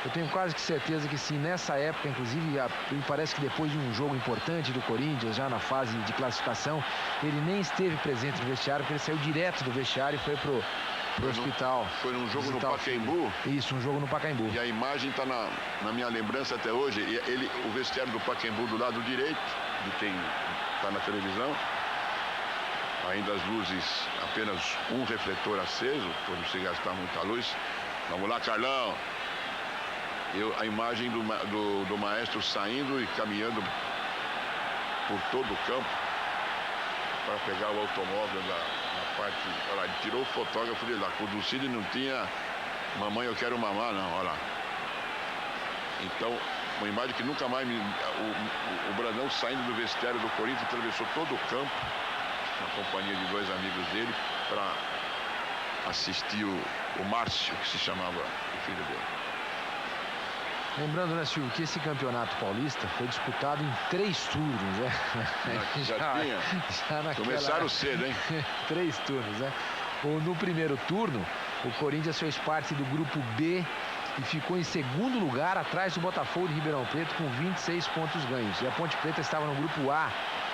Eu tenho quase que certeza que sim. Nessa época, inclusive, me parece que depois de um jogo importante do Corinthians, já na fase de classificação, ele nem esteve presente no vestiário, porque ele saiu direto do vestiário e foi pro hospital. Foi num jogo no Pacaembu? Isso, um jogo no Pacaembu. E a imagem está na minha lembrança até hoje. E o vestiário do Pacaembu do lado direito, de quem está na televisão. Ainda as luzes, apenas um refletor aceso, por não se gastar muita luz. Vamos lá, Carlão. A imagem do maestro saindo e caminhando por todo o campo para pegar o automóvel na parte. Olha lá, ele tirou o fotógrafo de lá. O Dulcídio não tinha mamãe, eu quero mamar, não, olha lá. Então, uma imagem que nunca mais o Brandão saindo do vestiário do Corinthians, atravessou todo o campo, na companhia de dois amigos dele, para assistir o Márcio, que se chamava o filho dele. Lembrando, né, Silvio, que esse campeonato paulista foi disputado em 3 turnos, né? Já começaram cedo, hein? 3 turnos, né? No primeiro turno, o Corinthians fez parte do grupo B e ficou em segundo lugar, atrás do Botafogo de Ribeirão Preto, com 26 pontos ganhos. E a Ponte Preta estava no grupo A,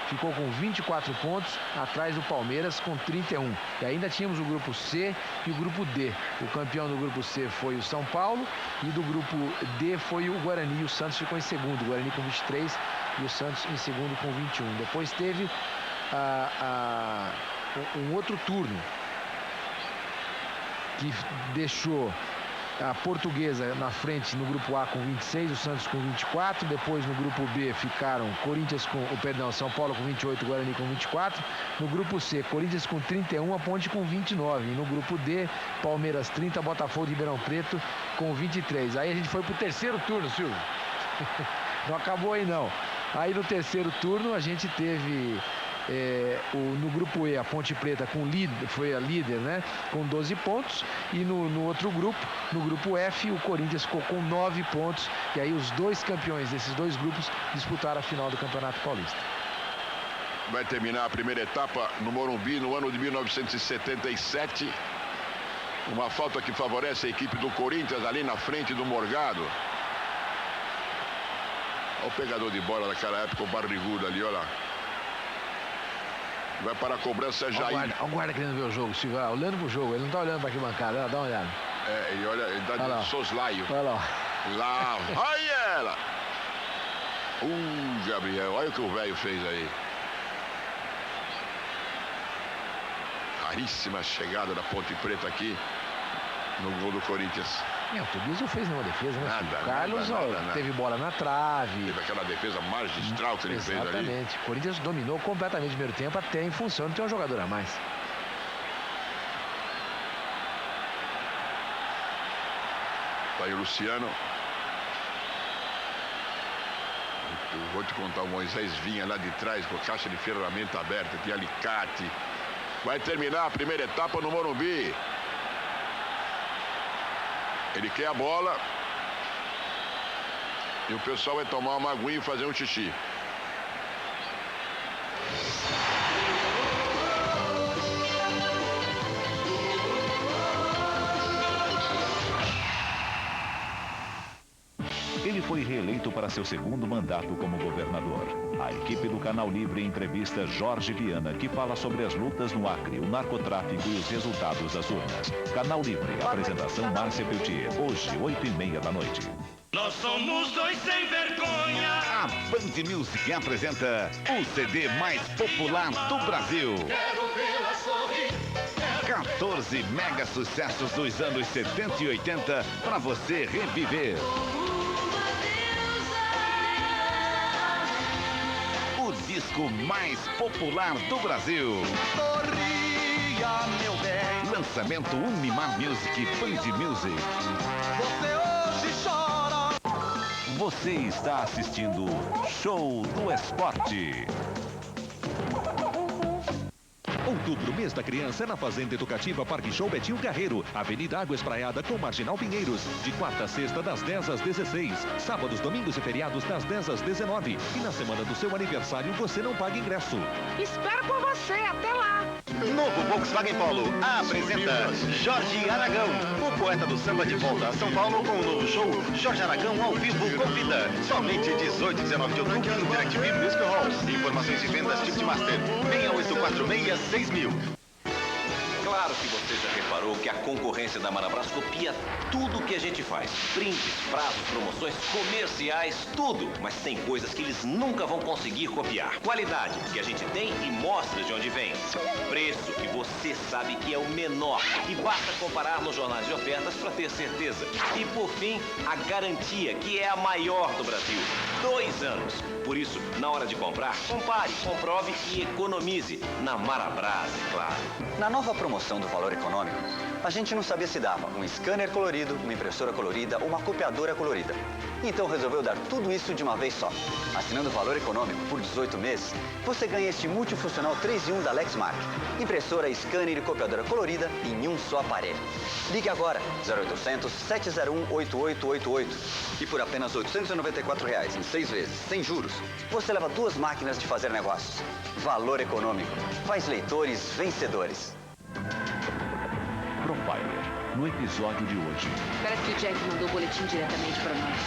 ficou com 24 pontos, atrás do Palmeiras com 31. E ainda tínhamos o grupo C e o grupo D. O campeão do grupo C foi o São Paulo e do grupo D foi o Guarani. E o Santos ficou em segundo, o Guarani com 23 e o Santos em segundo com 21. Depois teve um outro turno que deixou a Portuguesa na frente no grupo A com 26, o Santos com 24. Depois no grupo B ficaram São Paulo com 28, Guarani com 24. No grupo C, Corinthians com 31, a Ponte com 29. E no grupo D, Palmeiras 30, Botafogo de Ribeirão Preto com 23. Aí a gente foi pro terceiro turno, Silvio. Não acabou aí não. Aí no terceiro turno a gente teve no grupo E, a Ponte Preta foi a líder, né, com 12 pontos. E no outro grupo, no grupo F, o Corinthians ficou com 9 pontos. E aí os dois campeões desses dois grupos disputaram a final do Campeonato Paulista. Vai terminar a primeira etapa no Morumbi no ano de 1977. Uma falta que favorece a equipe do Corinthians ali na frente do Morgado. Olha o pegador de bola daquela época, o barrigudo ali, olha lá. Vai para a cobrança Jair. Olha o guarda querendo ver o jogo, Silvio, olhando pro jogo, ele não tá olhando para aqui bancada, dá uma olhada. E olha, ele dá de soslaio. Olha lá. Lá, olha ela! Gabriel, olha o que o velho fez aí. Raríssima chegada da Ponte Preta aqui no gol do Corinthians. O Tobias não fez nenhuma defesa, né? Nada, o Carlos nada. Teve bola na trave. Teve aquela defesa magistral que ele fez ali. Exatamente. O Corinthians dominou completamente o primeiro tempo, até em função de ter um jogador a mais. Tá aí o Luciano. Eu vou te contar, o Moisés vinha lá de trás com a caixa de ferramenta aberta, tinha alicate. Vai terminar a primeira etapa no Morumbi. Ele quer a bola. E o pessoal vai tomar uma aguinha e fazer um xixi. Ele foi reeleito para seu segundo mandato como governador. A equipe do Canal Livre entrevista Jorge Viana, que fala sobre as lutas no Acre, o narcotráfico e os resultados das urnas. Canal Livre, apresentação Márcia Peltier, hoje, 8h30 da noite. Nós somos dois sem vergonha. A Band Music apresenta o CD mais popular do Brasil. Quero vê-la sorrir. 14 mega sucessos dos anos 70 e 80 para você reviver. O disco mais popular do Brasil. Sorria, meu bem. Lançamento Unimar Music, Band Music. Você hoje chora. Você está assistindo Show do Esporte. Outubro, mês da criança, na Fazenda Educativa Parque Show Betinho Carreiro, Avenida Água Espraiada com Marginal Pinheiros, de quarta a sexta das 10 às 16, sábados, domingos e feriados das 10 às 19. E na semana do seu aniversário você não paga ingresso. Espero por você, até lá! Novo Volkswagen Polo apresenta Jorge Aragão, o poeta do samba de volta a São Paulo com um novo show. Jorge Aragão ao vivo convida. Somente 18 e 19 de outubro no DirecTV Music Halls. Informações e vendas Ticketmaster 6846-6000. Claro que você já reparou que a concorrência da Marabras copia tudo que a gente faz. Brindes, prazos, promoções, comerciais, tudo. Mas tem coisas que eles nunca vão conseguir copiar. Qualidade, que a gente tem e mostra de onde vem. Preço, que você sabe que é o menor. E basta comparar nos jornais de ofertas para ter certeza. E por fim, a garantia, que é a maior do Brasil. 2 anos. Por isso, na hora de comprar, compare, comprove e economize. Na Marabras, claro. Na nova promoção evolução do Valor Econômico, a gente não sabia se dava um scanner colorido, uma impressora colorida ou uma copiadora colorida. Então resolveu dar tudo isso de uma vez só. Assinando o Valor Econômico por 18 meses, você ganha este multifuncional 3 em 1 da Lexmark. Impressora, scanner e copiadora colorida em um só aparelho. Ligue agora, 0800 701 8888. E por apenas R$ 894 em 6 vezes, sem juros, você leva 2 máquinas de fazer negócios. Valor Econômico. Faz leitores vencedores. Profiler, no episódio de hoje. Parece que o Jack mandou o boletim diretamente para nós.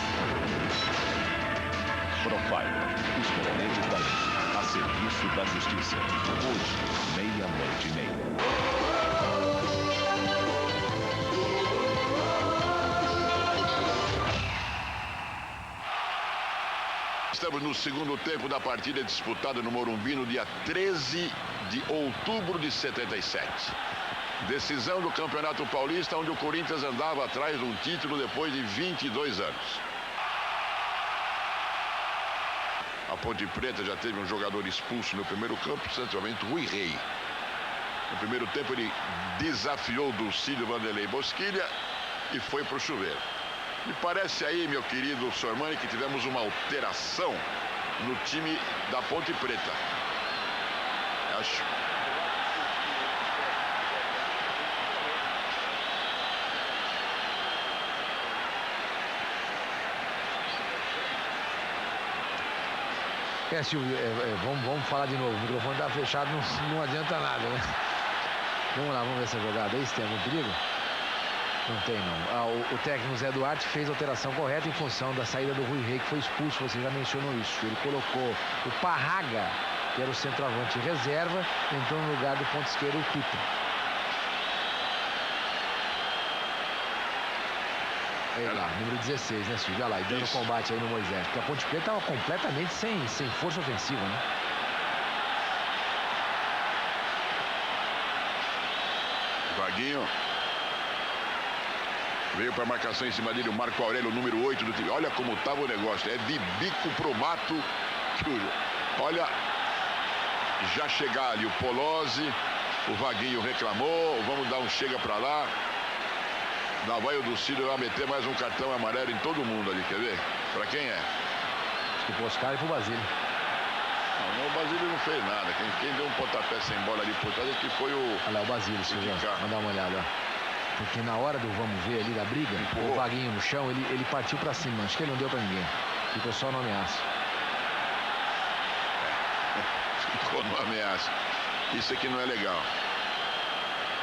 Profiler, os componentes da lei, a serviço da justiça. Hoje, 00:30. Estamos no segundo tempo da partida disputada no Morumbi no dia 13 de outubro de 77. Decisão do Campeonato Paulista, onde o Corinthians andava atrás de um título depois de 22 anos. A Ponte Preta já teve um jogador expulso no primeiro campo, centralmente Rui Rei. No primeiro tempo ele desafiou Dulcílio Vanderlei Bosquilha e foi para o chuveiro. Me parece aí, meu querido Sormani, que tivemos uma alteração no time da Ponte Preta. Acho. Silvio, vamos falar de novo. O microfone está fechado, não adianta nada, né? Vamos lá, vamos ver essa jogada aí, se tem algum perigo. Não tem, não. O técnico Zé Duarte fez a alteração correta em função da saída do Rui Rei, que foi expulso, você já mencionou isso. Ele colocou o Parraga, que era o centroavante reserva, entrou no lugar do ponto esquerdo o Tuta. Aí lá, número 16, né, Silvio? Olha lá, e dando combate aí no Moisés. Porque a Ponte Preta estava completamente sem força ofensiva, né? Vaguinho. Veio para a marcação em cima dele o Marco Aurélio, número 8 do time. Olha como estava o negócio. É de bico pro mato. Olha, já chegar ali o Polozzi. O Vaguinho reclamou. Vamos dar um chega para lá. Lá vai o Dulcílio, vai meter mais um cartão amarelo em todo mundo ali. Quer ver? Para quem é? Acho que pro Oscar e pro Basílio. Não, o Basílio não fez nada. Quem deu um pontapé sem bola ali por trás é que foi o... Olha lá o Basílio, Silvio. Vamos dar uma olhada. Porque na hora do vamos ver ali da briga, o Vaguinho no chão, ele partiu pra cima. Acho que ele não deu pra ninguém. Ficou só no ameaça. Ficou no ameaça. Isso aqui não é legal.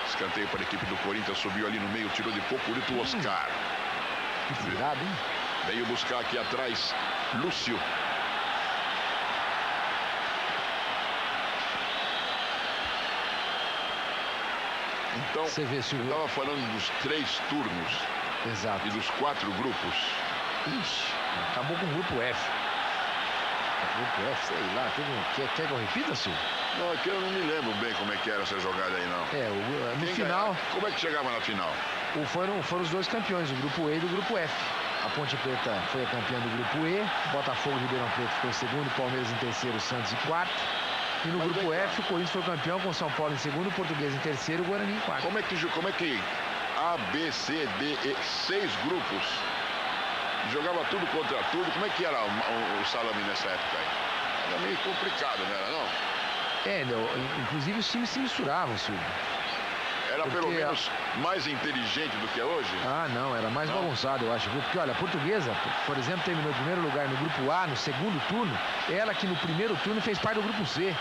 Escanteio para a equipe do Corinthians. Subiu ali no meio, tirou de Cocurito o Oscar. Que virado, hein? Veio buscar aqui atrás Lúcio. Então, você vê, Silvio, eu estava falando dos 3 turnos. Exato. E dos 4 grupos. Ixi, acabou com o grupo F. O grupo F, sei lá, quer que eu repita, Silvio? Não, aqui eu não me lembro bem como é que era essa jogada aí, não. No final... Como é que chegava na final? Foram os 2 campeões, o grupo E e do grupo F. A Ponte Preta foi a campeã do grupo E, Botafogo e Ribeirão Preto ficou em segundo, Palmeiras em terceiro, Santos em quarto. E no grupo F, o Corinthians foi campeão com São Paulo em segundo, Português em terceiro, Guarani em quarto. Como é que A, B, C, D, E, 6 grupos, jogava tudo contra tudo? Como é que era o salame nessa época aí? Era meio complicado, não era, não? Inclusive os times se misturavam, Silvio. Era pelo menos mais inteligente do que é hoje? Ah, não, era mais bagunçado, eu acho. Porque, olha, a Portuguesa, por exemplo, terminou em primeiro lugar no grupo A, no segundo turno. Ela que no primeiro turno fez parte do grupo C.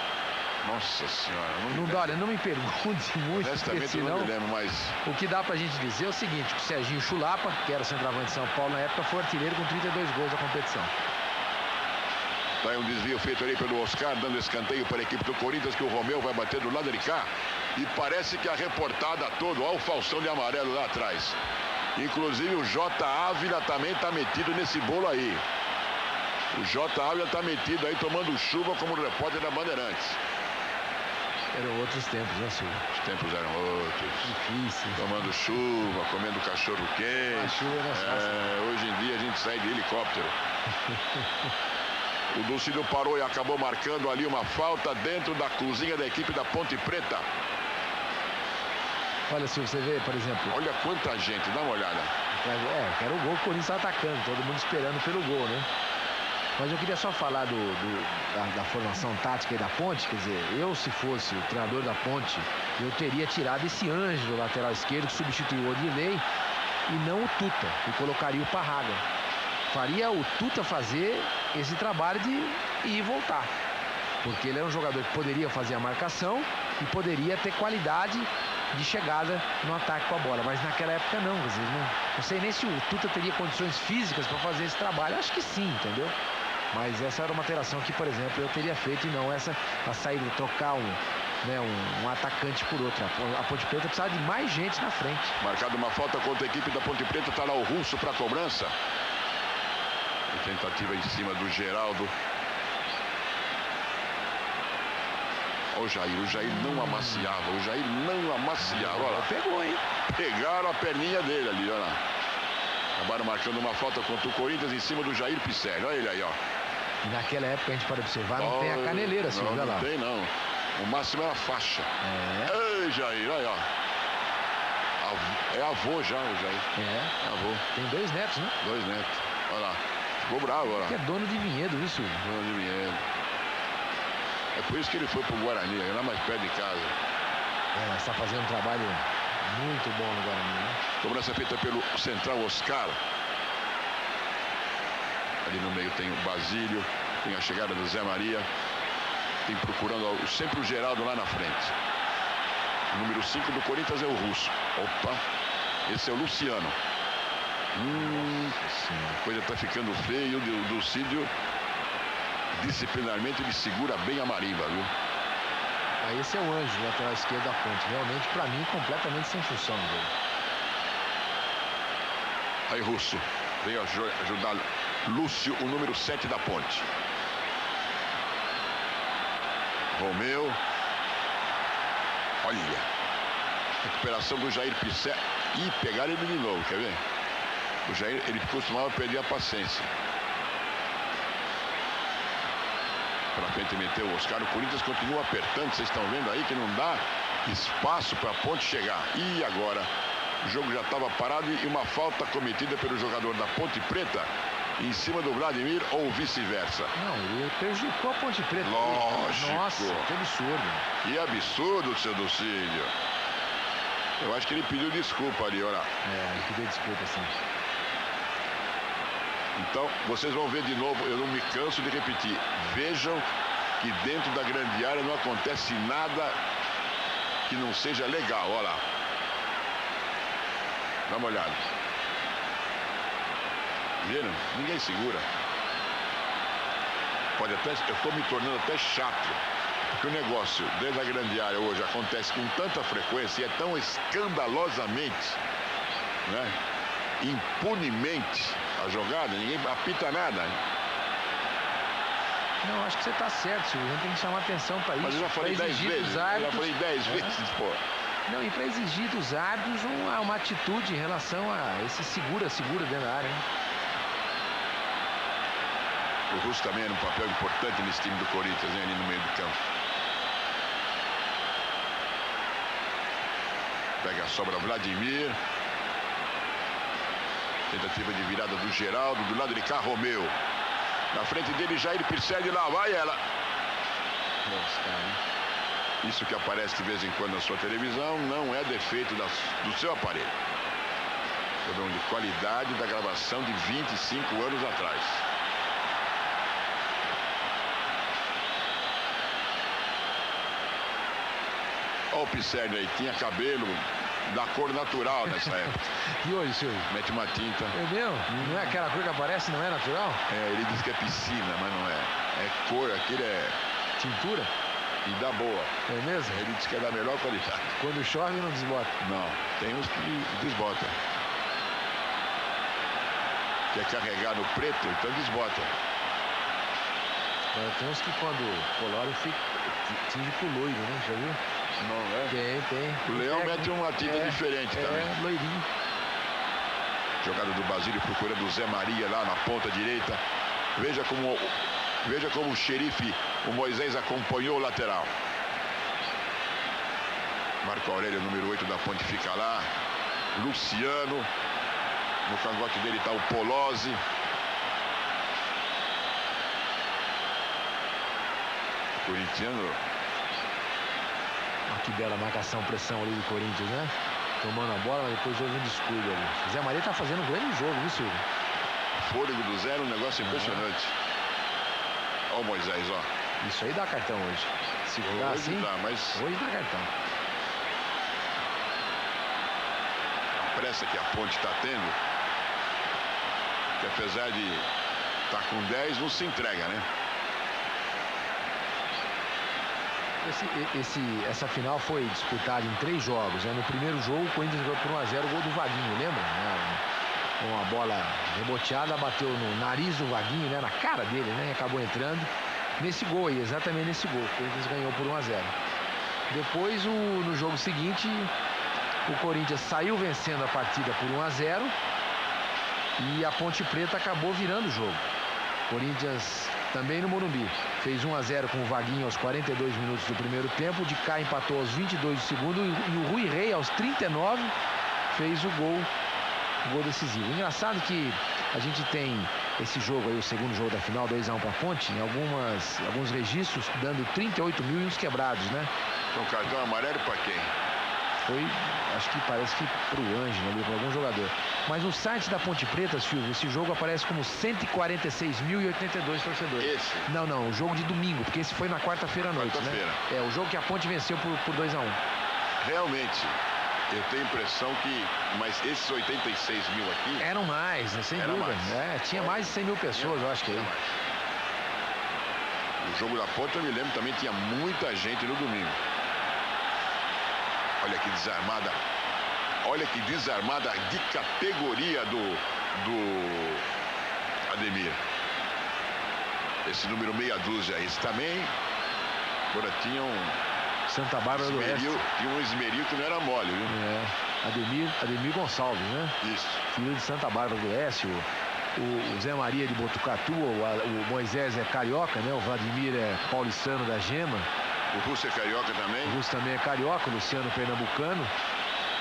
Nossa senhora, não me pergunte muito, honestamente, senão, eu não me lembro, mas... O que dá pra gente dizer é o seguinte, o Serginho Chulapa, que era o centroavante de São Paulo na época, foi artilheiro com 32 gols da competição. Tá aí um desvio feito ali pelo Oscar, dando escanteio para a equipe do Corinthians, que o Romeu vai bater do lado de cá. E parece que a reportada toda, olha o Faustão de amarelo lá atrás. Inclusive o J. Ávila também está metido nesse bolo aí. O J. Ávila está metido aí tomando chuva como repórter da Bandeirantes. Eram outros tempos, né, Silvio? Os tempos eram outros. Difícil. Tomando chuva, comendo cachorro quente. A chuva não é fácil. Hoje em dia a gente sai de helicóptero. O Dulcílio parou e acabou marcando ali uma falta dentro da cozinha da equipe da Ponte Preta. Olha, se você vê, por exemplo... Olha quanta gente, dá uma olhada. Que era o gol que o Corinthians estava atacando, todo mundo esperando pelo gol, né? Mas eu queria só falar da formação tática e da Ponte. Quer dizer, eu, se fosse o treinador da Ponte, eu teria tirado esse Ângelo, lateral esquerdo, que substituiu o Odilei, e não o Tuta, e colocaria o Parraga. Faria o Tuta fazer esse trabalho de ir e voltar. Porque ele é um jogador que poderia fazer a marcação e poderia ter qualidade de chegada no ataque com a bola. Mas naquela época não, quer dizer, não sei nem se o Tuta teria condições físicas para fazer esse trabalho. Acho que sim, entendeu? Mas essa era uma alteração que, por exemplo, eu teria feito, e não essa, a saída, trocar um atacante por outro. A Ponte Preta precisava de mais gente na frente. Marcado uma falta contra a equipe da Ponte Preta, está lá o Russo para a cobrança. E tentativa em cima do Geraldo. Olha o Jair não amaciava, olha lá. Pegou, hein? Pegaram a perninha dele ali, olha lá. Acabaram marcando uma falta contra o Corinthians em cima do Jair Pisselli, olha ele aí, ó. E naquela época, a gente pode observar, não tem a caneleira, Silvio, olha lá. Não tem, não. O máximo é a faixa. Ei, Jair, olha, ó. É avô já, o Jair. É avô. Tem 2 netos, né? 2 netos. Olha lá. Ficou bravo, olha lá. Que é dono de vinhedo, viu, Silvio? Dono de vinhedo. É por isso que ele foi pro Guarani, lá mais perto de casa. Mas está fazendo um trabalho muito bom no Guarani, né? Cobrança feita pelo central Oscar. Ali no meio tem o Basílio, tem a chegada do Zé Maria. Tem procurando sempre o Geraldo lá na frente. O número 5 do Corinthians é o Russo. Opa, esse é o Luciano. A coisa tá ficando feia. O Dulcídio, disciplinarmente, ele segura bem a marimba, viu? Aí esse é o Anjo, lateral esquerdo da Ponte. Realmente, para mim, completamente sem função dele. Aí Russo veio ajudar Lúcio, o número 7 da Ponte. Romeu. Olha. Recuperação do Jair Pisselli. E pegaram ele de novo, quer ver? O Jair, ele costumava perder a paciência. Pra frente meteu o Oscar. O Corinthians continua apertando. Vocês estão vendo aí que não dá espaço para a Ponte chegar. E agora o jogo já estava parado e uma falta cometida pelo jogador da Ponte Preta em cima do Vladimir ou vice-versa. Não, ele prejudicou a Ponte Preta. Lógico. Nossa, que absurdo. Que absurdo, seu Dulcídio. Eu acho que ele pediu desculpa ali, olha. Ele pediu desculpa, sim. Então, vocês vão ver de novo, eu não me canso de repetir. Vejam que dentro da grande área não acontece nada que não seja legal, olha lá. Dá uma olhada. Viram? Ninguém segura. Pode até, eu estou me tornando até chato, porque o negócio dentro da grande área hoje acontece com tanta frequência e é tão escandalosamente, né, impunemente a jogada, ninguém apita nada. Não, acho que você está certo, Silvio. A gente tem que chamar atenção para isso. Mas eu já falei 10 vezes. Árbitros, eu já falei 10 vezes, pô. Não, e para exigir dos árbitros uma atitude em relação a esse segura dentro da área, né? O Russo também era um papel importante nesse time do Corinthians, né, ali no meio do campo. Pega a sobra Vladimir. Tentativa de virada do Geraldo, do lado de cá, Romeu. Na frente dele, Jair Pisselli, lá vai ela. Isso que aparece de vez em quando na sua televisão não é defeito do seu aparelho. Problema de qualidade da gravação de 25 anos atrás. Olha o Pisselli aí, tinha cabelo da cor natural nessa época. E hoje, Silvio? Mete uma tinta. É mesmo? Não é aquela cor que aparece, não é natural? É, ele diz que é piscina, mas não é. É cor, aquilo é... tintura? E dá boa. É mesmo? Ele diz que é da melhor qualidade. Quando chove não desbota? Não, tem uns que desbotam. Quer carregar no preto, então desbota. Tem uns que quando coloram fica tinge pro loiro, né? Já viu? Não é? Tem. O Leão mete uma tinta diferente também. É, loirinho. Jogada do Basílio procurando o Zé Maria lá na ponta direita. Veja como o xerife, o Moisés, acompanhou o lateral. Marco Aurélio, número 8 da Ponte, fica lá. Luciano. No cangote dele está o Polozzi. Corintiano. Que bela marcação, pressão ali do Corinthians, né? Tomando a bola, mas depois houve um descuido ali. O Zé Maria tá fazendo um grande jogo, viu, Silvio? Fôlego do zero, um negócio impressionante. Olha o Moisés, ó. Isso aí dá cartão hoje. Se jogar Hoje assim, dá, mas hoje dá cartão. a pressa que a Ponte está tendo, que apesar de estar com 10, não se entrega, né? Essa final foi disputada em 3 jogos, né? No primeiro jogo, o Corinthians ganhou por 1-0 o gol do Vaguinho, lembra? Uma bola reboteada, bateu no nariz do Vaguinho, né? Na cara dele, né? E acabou entrando nesse gol aí, exatamente nesse gol. O Corinthians ganhou por 1-0. Depois, no jogo seguinte, o Corinthians saiu vencendo a partida por 1-0 e a Ponte Preta acabou virando o jogo. Corinthians também no Morumbi fez 1-0 com o Vaguinho aos 42 minutos do primeiro tempo. O de cá empatou aos 22 do segundo e o Rui Rei aos 39 fez o gol decisivo. Engraçado que a gente tem esse jogo aí, o segundo jogo da final, 2-1 para a Ponte, em alguns registros dando 38 mil e uns quebrados, né? Então, cartão amarelo para quem? Foi, acho que parece que pro Ângelo ali, para algum jogador. Mas no site da Ponte Preta, Silvio, esse jogo aparece como 146.082 torcedores. Esse? Não, o jogo de domingo, porque esse foi na quarta-feira à noite, né? É, o jogo que a Ponte venceu por 2-1. Realmente, eu tenho a impressão que, mas esses 86 mil aqui... Eram mais, né? Sem dúvida. Tinha mais de 100 mil pessoas, eu acho que aí. O jogo da Ponte, eu me lembro, também tinha muita gente no domingo. Olha que desarmada. Olha que desarmada de categoria do Ademir. Esse número meia dúzia. Esse também. Agora tinha um... Santa Bárbara do Oeste. Tinha um esmeril que não era mole, viu? Ademir Gonçalves, né? Isso. Filho de Santa Bárbara do Oeste. O Zé Maria de Botucatu, o Moisés é carioca, né? O Vladimir é paulistano da Gema. O Russo é carioca também. O Russo também é carioca, o Luciano pernambucano.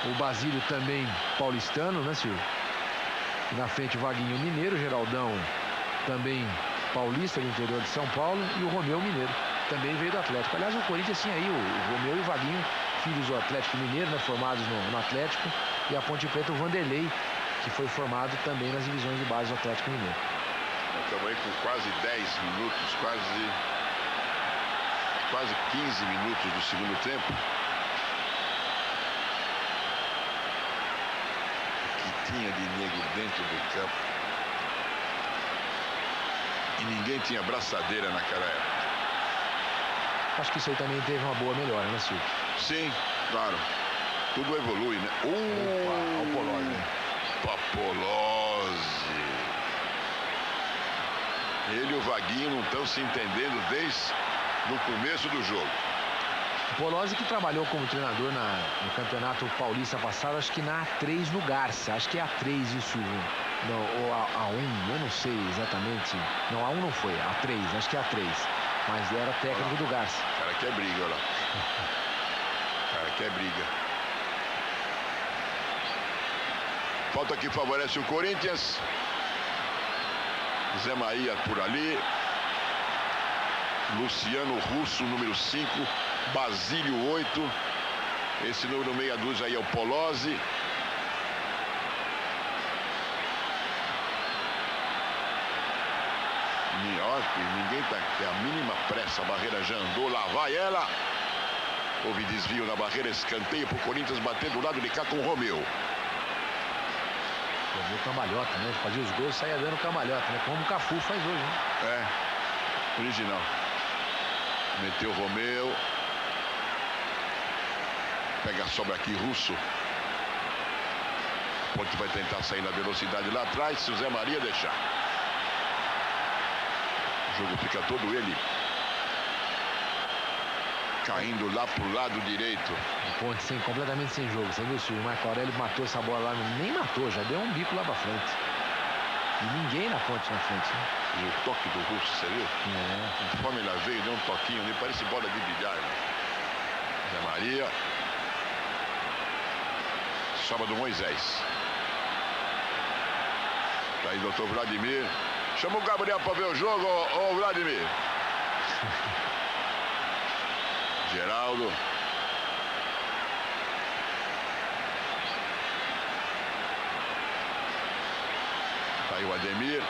O Basílio também paulistano, né, Silvio? Na frente o Vaguinho mineiro, o Geraldão também paulista do interior de São Paulo. E o Romeu mineiro, também veio do Atlético. Aliás, o Corinthians tinha aí o Romeu e o Vaguinho, filhos do Atlético Mineiro, né, formados no Atlético. E a Ponte Preta, o Vanderlei, que foi formado também nas divisões de base do Atlético Mineiro. Nós estamos aí com quase 10 minutos, quase 15 minutos do segundo tempo. O que tinha de nego dentro do campo. E ninguém tinha braçadeira naquela época. Acho que isso aí também teve uma boa melhora, né, Silvio? Sim, claro. Tudo evolui, né? O Polozzi, né? Papolozzi. Ele e o Vaguinho não estão se entendendo desde no começo do jogo. O Polozzi que trabalhou como treinador no Campeonato Paulista passado, acho que na A3 no Garça. Acho que é A3 isso, não, ou A1, eu não sei exatamente. Não, A1 não foi, A3, acho que é A3. Mas era técnico do Garça. O cara quer briga, olha lá. O cara quer briga. Falta que favorece o Corinthians. Zé Maria por ali. Luciano Russo, número 5. Basílio, 8. Esse número meia dúzia aí é o Polozzi. Ninguém tá com a mínima pressa. A barreira já andou, lá vai ela. Houve desvio na barreira, escanteio pro Corinthians bater do lado de cá com o Romeu. Romeu cambalhota, né? Fazia os gols, saia dando cambalhota, né? Como o Cafu faz hoje, né? É, original. Meteu o Romeu. Pega a sobra aqui, Russo. A Ponte vai tentar sair na velocidade lá atrás, se o Zé Maria deixar. O jogo fica todo ele caindo lá pro lado direito. O Ponte completamente sem jogo. Você viu, Silvio? O Marco Aurélio matou essa bola lá, nem matou, já deu um bico lá pra frente. E ninguém na Ponte na frente, né? E o toque do Russo, você viu? É. Conforme ela veio, deu um toquinho ali, parece bola de bilhar, né? Zé Maria. sobra do Moisés. Tá aí, doutor Vladimir. Chama o Gabriel para ver o jogo, ô Vladimir. Geraldo. Tá aí o Ademir.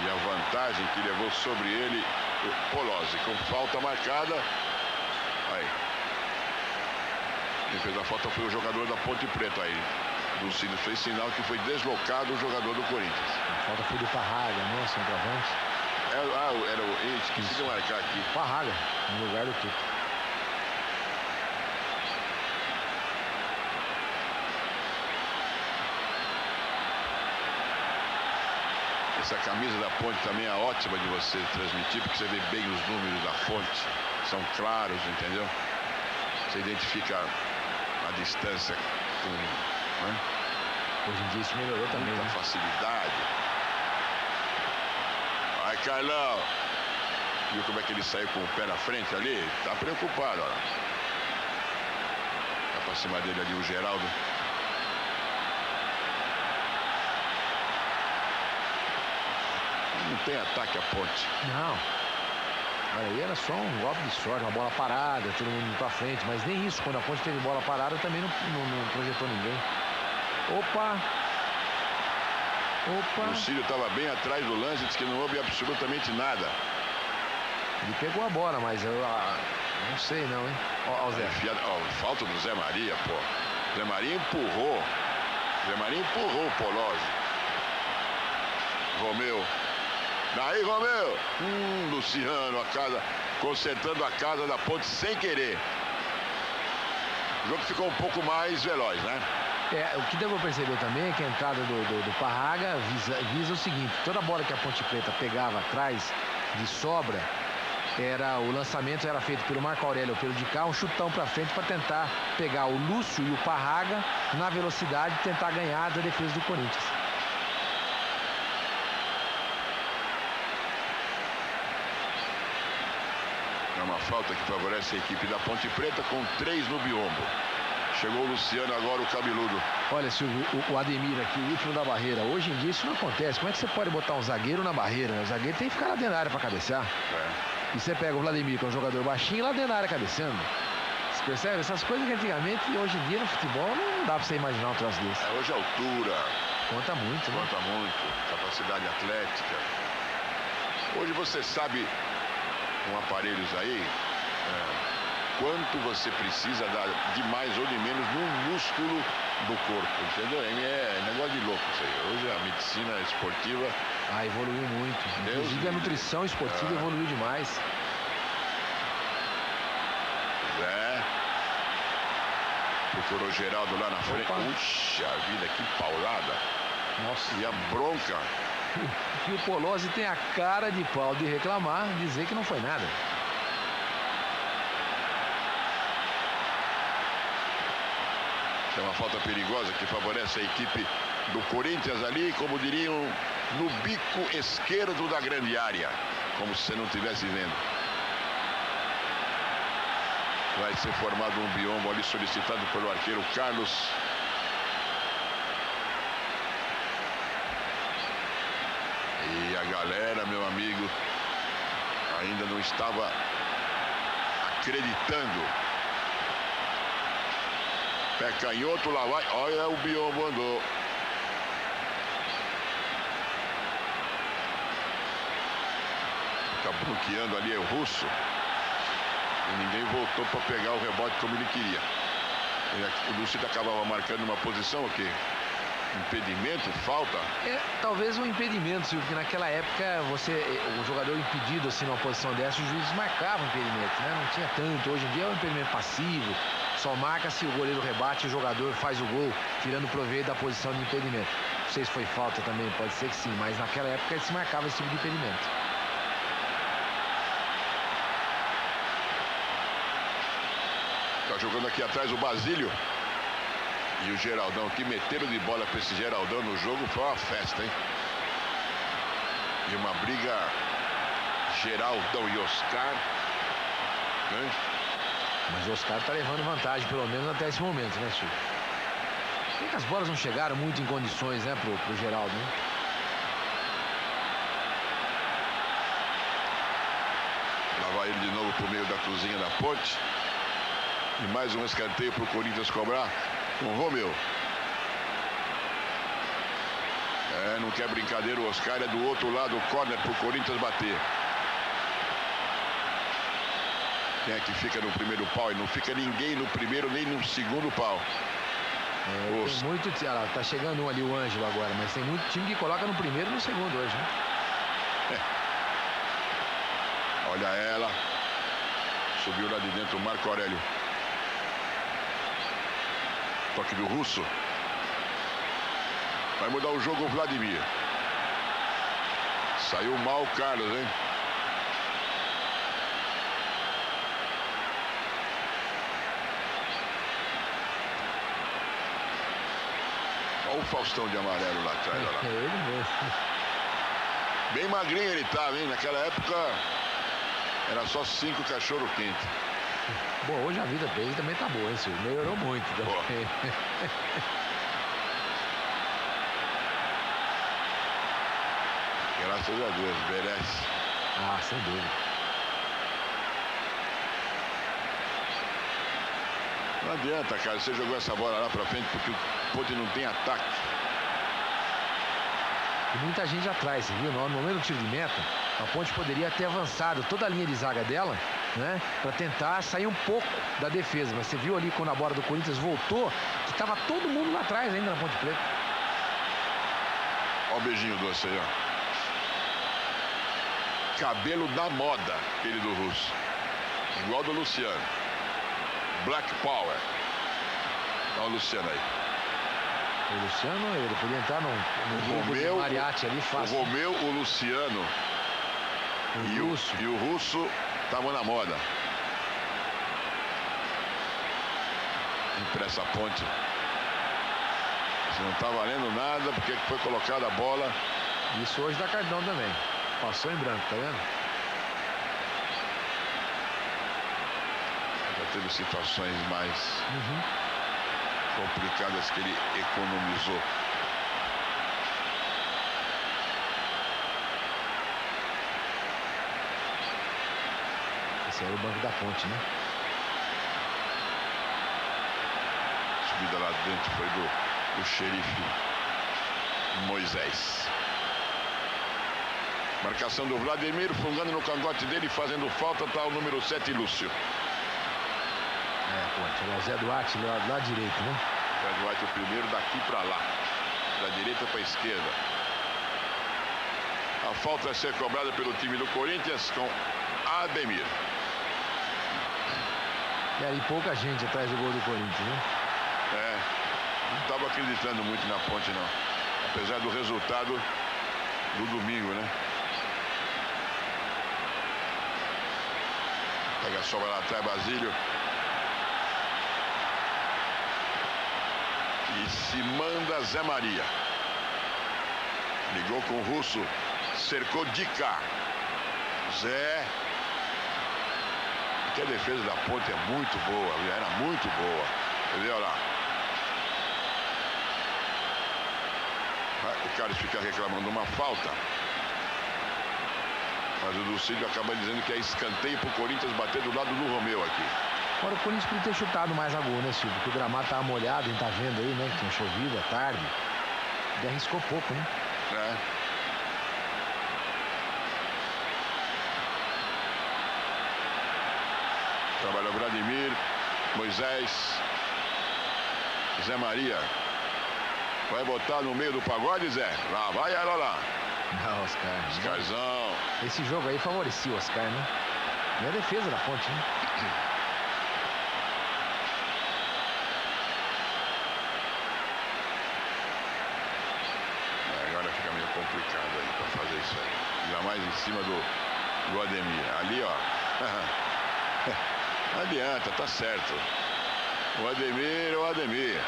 E a vantagem que levou sobre ele o Polozzi, com falta marcada. Aí. Quem fez a falta foi o jogador da Ponte Preta aí. Lucílio fez sinal que foi deslocado o jogador do Corinthians. A falta foi do Parraga, né? Centroavante. Era o... Esqueci de marcar aqui. Parraga, no lugar do Tuta. Essa camisa da Ponte também é ótima de você transmitir, porque você vê bem os números da fonte. São claros, entendeu? Você identifica a distância com... Né? Hoje em dia isso melhorou também. Muita facilidade. Vai, Carlão. Viu como é que ele saiu com o pé na frente ali? Tá preocupado, olha. Tá pra cima dele ali o Geraldo. Não tem ataque a Ponte. Não. Aí era só um golpe de sorte, uma bola parada, todo mundo pra frente. Mas nem isso, quando a Ponte teve bola parada, também não projetou ninguém. Opa! O Lucílio estava bem atrás do lance, disse que não houve absolutamente nada. Ele pegou a bola, mas eu não sei não, hein? Ó, Zé. Falta do Zé Maria, pô. Zé Maria empurrou. Zé Maria empurrou o Polozzi. Romeu. Daí, Romeu. Luciano, consertando a casa da Ponte sem querer. O jogo ficou um pouco mais veloz, né? O que deu pra perceber também é que a entrada do Parraga visa o seguinte: toda bola que a Ponte Preta pegava atrás de sobra, o lançamento era feito pelo Marco Aurélio ou pelo de cá, um chutão pra frente para tentar pegar o Lúcio e o Parraga na velocidade e tentar ganhar da defesa do Corinthians. É uma falta que favorece a equipe da Ponte Preta com 3 no biombo. Chegou o Luciano, agora o cabeludo. Olha, Silvio, o Ademir aqui, o último da barreira. Hoje em dia isso não acontece. Como é que você pode botar um zagueiro na barreira? O zagueiro tem que ficar lá dentro da área para cabecear. E você pega o Vladimir, que é um jogador baixinho, lá dentro da área cabeceando. Você percebe? Essas coisas que antigamente, hoje em dia no futebol, não dá para você imaginar um troço desse. Hoje a altura. Conta muito, né? Conta muito. Capacidade atlética. Hoje você sabe, com aparelhos aí, quanto você precisa dar de mais ou de menos no músculo do corpo, entendeu? É negócio de louco isso aí. Hoje a medicina esportiva... evoluiu muito. Inclusive a nutrição esportiva evoluiu demais. Zé. Procurou Geraldo lá na frente. Puxa vida, que paulada. Nossa. E a bronca. E o Polozzi tem a cara de pau de reclamar, dizer que não foi nada. É uma falta perigosa que favorece a equipe do Corinthians ali, como diriam, no bico esquerdo da grande área. Como se você não estivesse vendo. Vai ser formado um biombo ali solicitado pelo arqueiro Carlos. E a galera, meu amigo, ainda não estava acreditando. Pé canhoto, lá vai. Olha, o biombo andou. Tá bloqueando ali o Russo. E ninguém voltou para pegar o rebote como ele queria. O Lúcio acabava marcando uma posição, o quê? Impedimento, falta? Talvez um impedimento, Silvio, porque naquela época o jogador impedido assim numa posição dessa, os juízes marcavam impedimento, né? Não tinha tanto. Hoje em dia é um impedimento passivo. Só marca se o goleiro rebate e o jogador faz o gol, tirando proveito da posição de impedimento. Não sei se foi falta também, pode ser que sim, mas naquela época se marcava esse tipo de impedimento. Tá jogando aqui atrás o Basílio. E o Geraldão, que meteram de bola para esse Geraldão no jogo, foi uma festa, hein? E uma briga Geraldão e Oscar. Hein? Mas o Oscar tá levando vantagem, pelo menos até esse momento, né, Silvio? Por que as bolas não chegaram muito em condições, né, pro Geraldo, né? Lá vai ele de novo pro meio da cozinha da Ponte. E mais um escanteio pro Corinthians cobrar com o Romeu. Não quer brincadeira, o Oscar é do outro lado, o córner pro Corinthians bater. Quem é que fica no primeiro pau? E não fica ninguém no primeiro nem no segundo pau. Tem muito. Tá chegando um ali, o Ângelo agora, mas tem muito time que coloca no primeiro e no segundo hoje, né? Olha ela. Subiu lá de dentro o Marco Aurélio. Toque do Russo. Vai mudar o jogo o Vladimir. Saiu mal o Carlos, hein? Olha o Faustão de amarelo lá atrás. Olha lá. É ele mesmo. Bem magrinho ele tava, hein? Naquela época era só 5 cachorro quente. Bom, hoje a vida dele também tá boa, hein, Silvio? Melhorou muito. Graças a Deus, merece. Sem dúvida. Não adianta, cara, você jogou essa bola lá pra frente porque o Ponte não tem ataque. E muita gente atrás, você viu? No momento do tiro de meta, a Ponte poderia ter avançado toda a linha de zaga dela, né? Pra tentar sair um pouco da defesa. Mas você viu ali quando a bola do Corinthians voltou, que tava todo mundo lá atrás ainda na Ponte Preta. Olha o beijinho doce aí, ó. Cabelo da moda, aquele do Russo. Igual do Luciano. Black Power. Olha o Luciano aí. O Luciano, ele podia entrar no Romeu, mariachi ali fácil. O Romeu, o Luciano e o Russo estavam na moda. Impressa a Ponte. Isso não tá valendo nada porque foi colocada a bola. Isso hoje dá cartão também. Passou em branco, tá vendo? Já teve situações mais complicadas que ele economizou. Esse era o banco da Ponte, né? A subida lá dentro foi do xerife Moisés. Marcação do Vladimir, fungando no cangote dele, fazendo falta, tá o número 7, Lúcio. Ponte, o Zé Duarte lá direito, né? Zé Duarte o primeiro daqui pra lá, da direita pra esquerda. A falta a ser cobrada pelo time do Corinthians com Ademir. E aí pouca gente atrás do gol do Corinthians, né? Não estava acreditando muito na Ponte, não. Apesar do resultado do domingo, né? Pega a sobra lá atrás, Basílio. E se manda Zé Maria. Ligou com o Russo. Cercou de cá. Zé. Porque a defesa da Ponte é muito boa. Era muito boa. Entendeu lá? O Carlos fica reclamando uma falta. Mas o Lucídio acaba dizendo que é escanteio pro Corinthians bater do lado do Romeu aqui. Agora o Corinthians podia ter chutado mais a gol, né, Silvio? Porque o gramado tava molhado, a gente tá vendo aí, né? Que tinha chovido à tarde. Ele arriscou pouco, né? Trabalha o Vladimir, Moisés, Zé Maria. Vai botar no meio do pagode, Zé? Lá vai ela lá. Oscar. Oscarzão. Esse jogo aí favorecia o Oscar, né? E a defesa da Ponte, né? Agora fica meio complicado aí pra fazer isso aí. Ainda mais em cima do Ademir. Ali, ó. Não adianta, tá certo. O Ademir.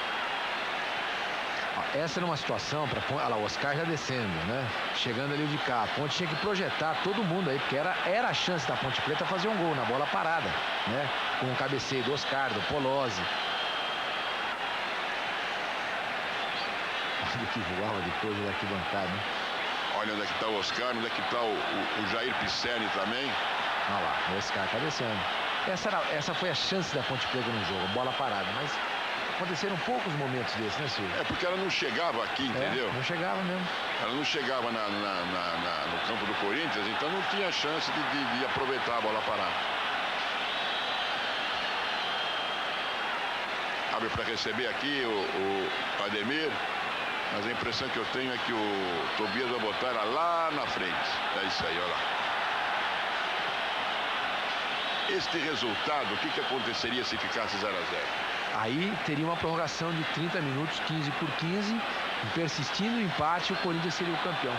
Essa era uma situação para olha lá, o Oscar já descendo, né? Chegando ali de cá. A Ponte tinha que projetar todo mundo aí, porque era a chance da Ponte Preta fazer um gol na bola parada, né? Com o cabeceio do Oscar, do Polozzi. do que voava depois da arquibancada, né? Olha onde é que está o Oscar, onde é que está o Jair Pisserni também. Olha lá, o Oscar cabeceando. Essa foi a chance da Ponte Preta no jogo, bola parada, mas aconteceram poucos momentos desses, né, Silvio? É porque ela não chegava aqui, entendeu? Não chegava mesmo. Ela não chegava no campo do Corinthians, então não tinha chance de aproveitar a bola parada. Abre para receber aqui o Ademir. Mas a impressão que eu tenho é que o Tobias vai botar ela lá na frente. É isso aí, olha lá. Este resultado, o que aconteceria se ficasse 0 a 0? Aí teria uma prorrogação de 30 minutos, 15 por 15. Persistindo o empate, o Corinthians seria o campeão.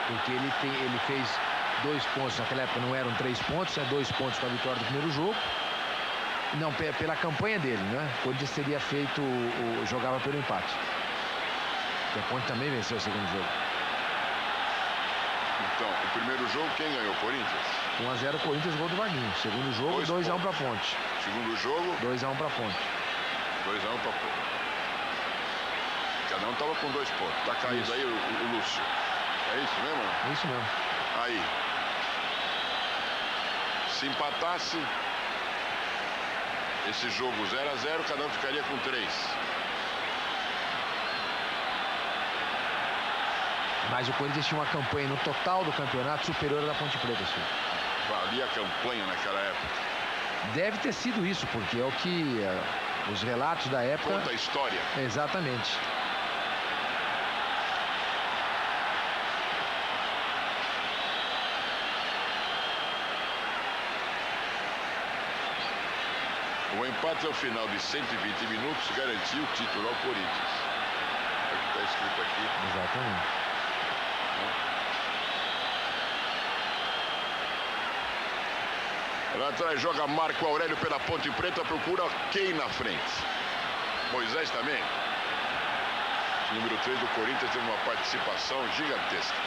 Porque ele fez 2 pontos, naquela época não eram 3 pontos, 2 pontos com a vitória do primeiro jogo. Não, pela campanha dele, né? O Corinthians teria feito, jogava pelo empate. A Ponte também venceu o segundo jogo. Então, o primeiro jogo, quem ganhou? Corinthians? 1 a 0 Corinthians, gol do Vaguinho. Segundo jogo, 2 a 1 para Ponte. Segundo jogo? 2 a 1 para Ponte. 2 a 1 para Ponte. Cada um estava com 2 pontos. Tá caído isso. Aí o Lúcio. É isso mesmo? É isso mesmo. Aí. Se empatasse esse jogo 0 a 0, cada um ficaria com 3. Mas o Corinthians tinha uma campanha no total do campeonato superior à da Ponte Preta, senhor. Valia a campanha naquela época. Deve ter sido isso, porque é o que os relatos da época... Conta a história. Exatamente. O empate ao final de 120 minutos garantiu o título ao Corinthians. É o que está escrito aqui. Exatamente. Lá atrás joga Marco Aurélio pela Ponte Preta, procura quem na frente? Moisés também. O número 3 do Corinthians teve uma participação gigantesca.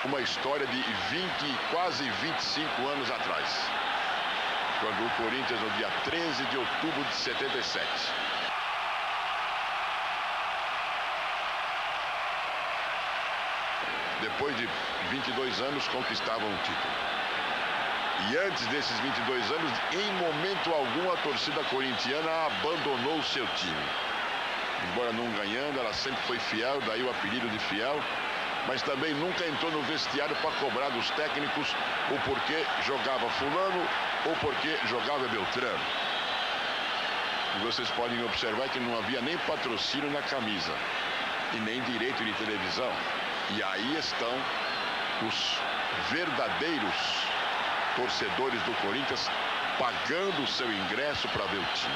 Uma história de quase 25 anos atrás. Quando o Corinthians, no dia 13 de outubro de 77. Depois de 22 anos, conquistavam um título. E antes desses 22 anos, em momento algum, a torcida corintiana abandonou o seu time. Embora não ganhando, ela sempre foi fiel, daí o apelido de fiel. Mas também nunca entrou no vestiário para cobrar dos técnicos o porquê jogava fulano ou porquê jogava Beltrano. E vocês podem observar que não havia nem patrocínio na camisa e nem direito de televisão. E aí estão os verdadeiros torcedores do Corinthians pagando o seu ingresso para ver o time.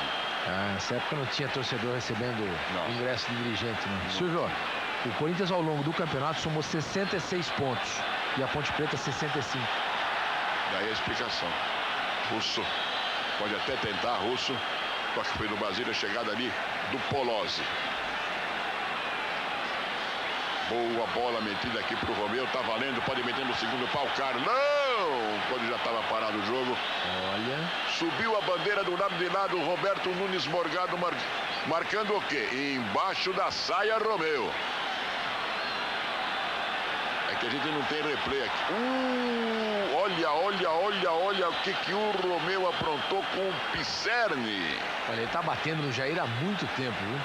Nessa época não tinha torcedor recebendo ingresso de dirigente, não. Silvio, o Corinthians ao longo do campeonato somou 66 pontos e a Ponte Preta 65. Daí a explicação. Russo, pode até tentar, Russo, só que foi no Brasília a chegada ali do Polozzi. Boa bola metida aqui pro Romeu, tá valendo, pode meter no segundo pau, Carlão, quando já estava parado o jogo. Olha. Subiu a bandeira do lado de lado, Roberto Nunes Morgado marcando o quê? Embaixo da saia, Romeu. É que a gente não tem replay aqui. Olha o que o Romeu aprontou com o Pisserni. Olha, ele tá batendo no Jair há muito tempo, viu?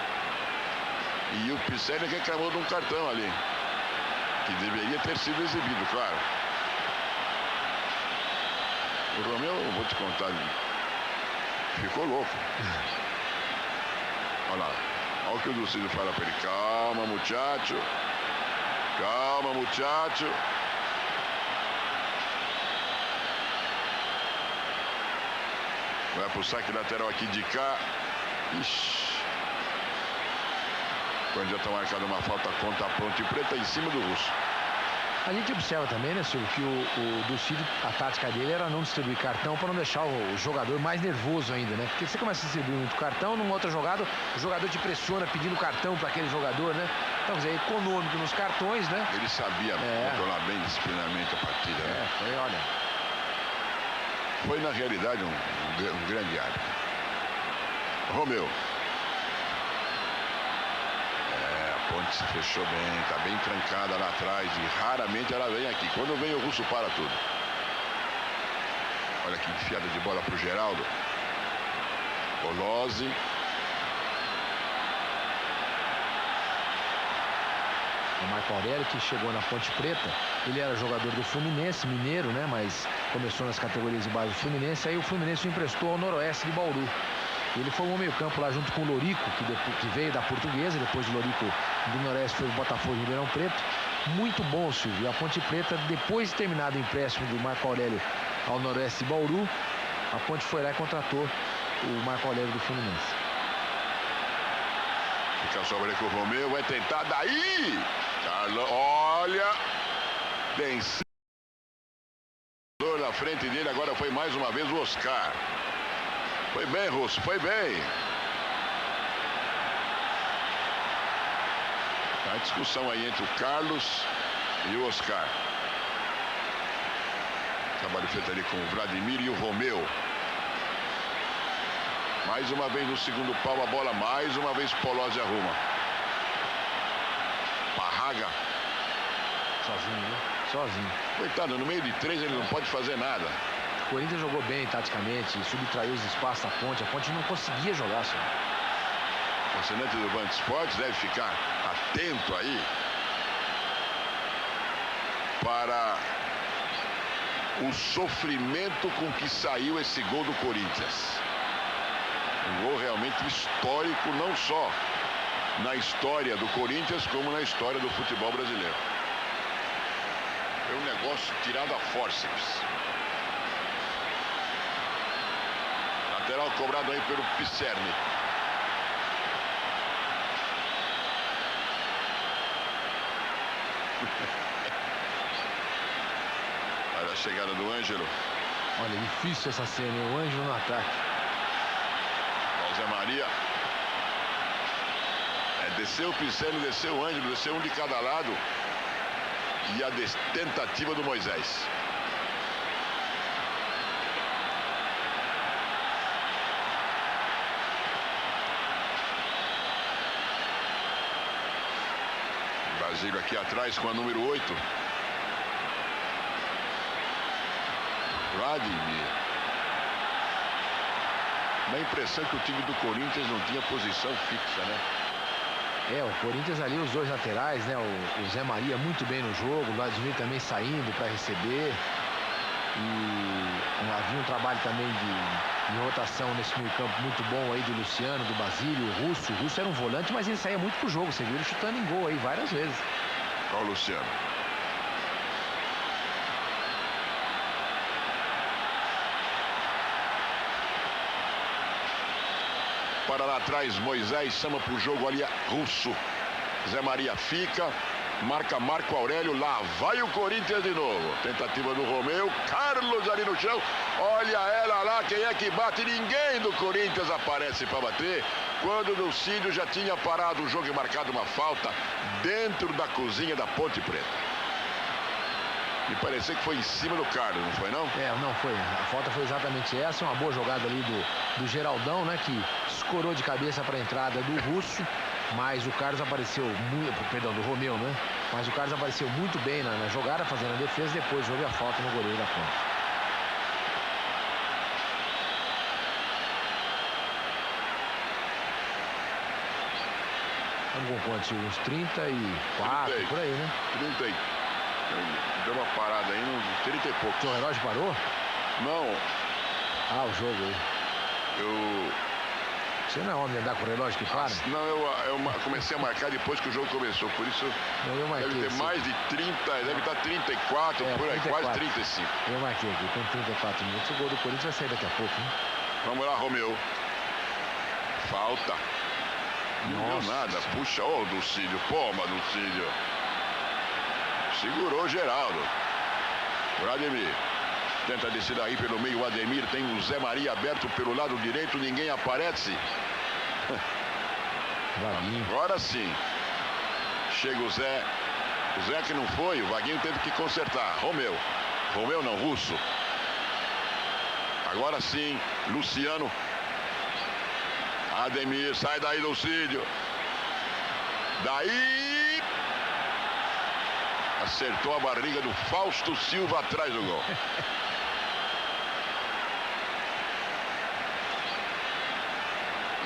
E o Pisserni reclamou de um cartão ali, que deveria ter sido exibido, claro. O Romeu, eu vou te contar, ficou louco. Olha lá, olha o que o Dulcídio fala para ele. Calma, muchacho. Calma, muchacho. Vai pro saque lateral aqui de cá. Ixi. Quando já está marcada uma falta contra a Ponte Preta em cima do Russo. A gente observa também, né, Silvio, que o Dulcídio, a tática dele era não distribuir cartão para não deixar o jogador mais nervoso ainda, né? Porque você começa a distribuir muito cartão, numa outra jogada, o jogador te pressiona pedindo cartão para aquele jogador, né? Então, quer dizer, econômico nos cartões, né? Ele sabia controlar bem disciplinarmente a partida, né? Foi, olha. Foi, na realidade, um grande árbitro. Romeu. A Ponte se fechou bem, está bem trancada lá atrás e raramente ela vem aqui. Quando vem o Russo para tudo. Olha que enfiada de bola para o Geraldo. Olose. O Marco Aurélio, que chegou na Ponte Preta, ele era jogador do Fluminense, mineiro, né? Mas começou nas categorias de base do Fluminense. Aí o Fluminense o emprestou ao Noroeste de Bauru. Ele formou meio campo lá junto com o Lorico, que veio da Portuguesa. Depois do Lorico do Noroeste foi o Botafogo de Ribeirão Preto. Muito bom, Silvio. A Ponte Preta, depois de terminado o empréstimo do Marco Aurélio ao Noroeste de Bauru, a Ponte foi lá e contratou o Marco Aurélio do Fluminense. Fica a sobra com o Romeu, vai tentar daí. Carlos, olha, vencedor na frente dele, agora foi mais uma vez o Oscar. Foi bem, Russo, foi bem. Tá a discussão aí entre o Carlos e o Oscar. Trabalho feito ali com o Vladimir e o Romeu. Mais uma vez no segundo pau a bola, mais uma vez Polozzi arruma. Parraga. Sozinho, né? Sozinho. Coitado, no meio de três ele não pode fazer nada. O Corinthians jogou bem taticamente, subtraiu os espaços da Ponte. A Ponte não conseguia jogar só. O assinante do Band Esportes deve ficar atento aí para o sofrimento com que saiu esse gol do Corinthians. Um gol realmente histórico, não só na história do Corinthians, como na história do futebol brasileiro. É um negócio tirado a fórceps. Lateral cobrado aí pelo Pisserni. Olha a chegada do Ângelo. Olha, difícil essa cena, o Ângelo no ataque. O Zé Maria. Desceu o Pisserni, desceu o Ângelo, desceu um de cada lado. E a tentativa do Moisés. Basílio aqui atrás com a número 8. Vladimir. Dá a impressão que o time do Corinthians não tinha posição fixa, né? O Corinthians ali, os dois laterais, né? O Zé Maria muito bem no jogo, o Vladimir também saindo para receber. E havia um trabalho também de rotação nesse meio campo muito bom aí do Luciano, do Basílio, o Russo. O Russo era um volante, mas ele saía muito pro jogo. Você viu ele chutando em gol aí várias vezes. Olha o Luciano. Para lá atrás, Moisés chama pro jogo ali Russo. Zé Maria fica, marca Marco Aurélio, lá vai o Corinthians de novo. Tentativa do Romeu, Carlos ali no chão. Olha ela lá, quem é que bate? Ninguém do Corinthians aparece para bater. Quando o Lucídio já tinha parado o jogo e marcado uma falta dentro da cozinha da Ponte Preta. E parecia que foi em cima do Carlos, não foi não? Não foi. A falta foi exatamente essa. Uma boa jogada ali do Geraldão, né? Que escorou de cabeça para a entrada do Russo. Mas o Carlos apareceu muito... Perdão, do Romeu, né? Mas o Carlos apareceu muito bem na jogada, fazendo a defesa. Depois houve a falta no goleiro da Ponte. Vamos com quantos? Uns 34, 30, por aí, né? 30. Deu uma parada aí, no 30 e pouco. O relógio parou? Não. O jogo aí. Você não é homem de andar com o relógio que para? Não, eu comecei a marcar depois que o jogo começou. Por isso deve ter mais de 30, deve estar 34, por aí, 34. Quase 35. Eu marquei aqui, tem 34 minutos. O gol do Corinthians vai sair daqui a pouco, né? Vamos lá, Romeu. Falta. Não deu nada. Puxa, o Ducílio. Poma, Ducílio. Segurou Geraldo. Vladimir. Tenta descer daí pelo meio o Ademir. Tem o Zé Maria aberto pelo lado direito. Ninguém aparece. Vaguinho. Agora sim. Chega o Zé. O Zé que não foi. O Vaguinho teve que consertar. Romeu. Romeu não, Russo. Agora sim, Luciano. Ademir, sai daí, Lucídio. Daí... acertou a barriga do Fausto Silva atrás do gol.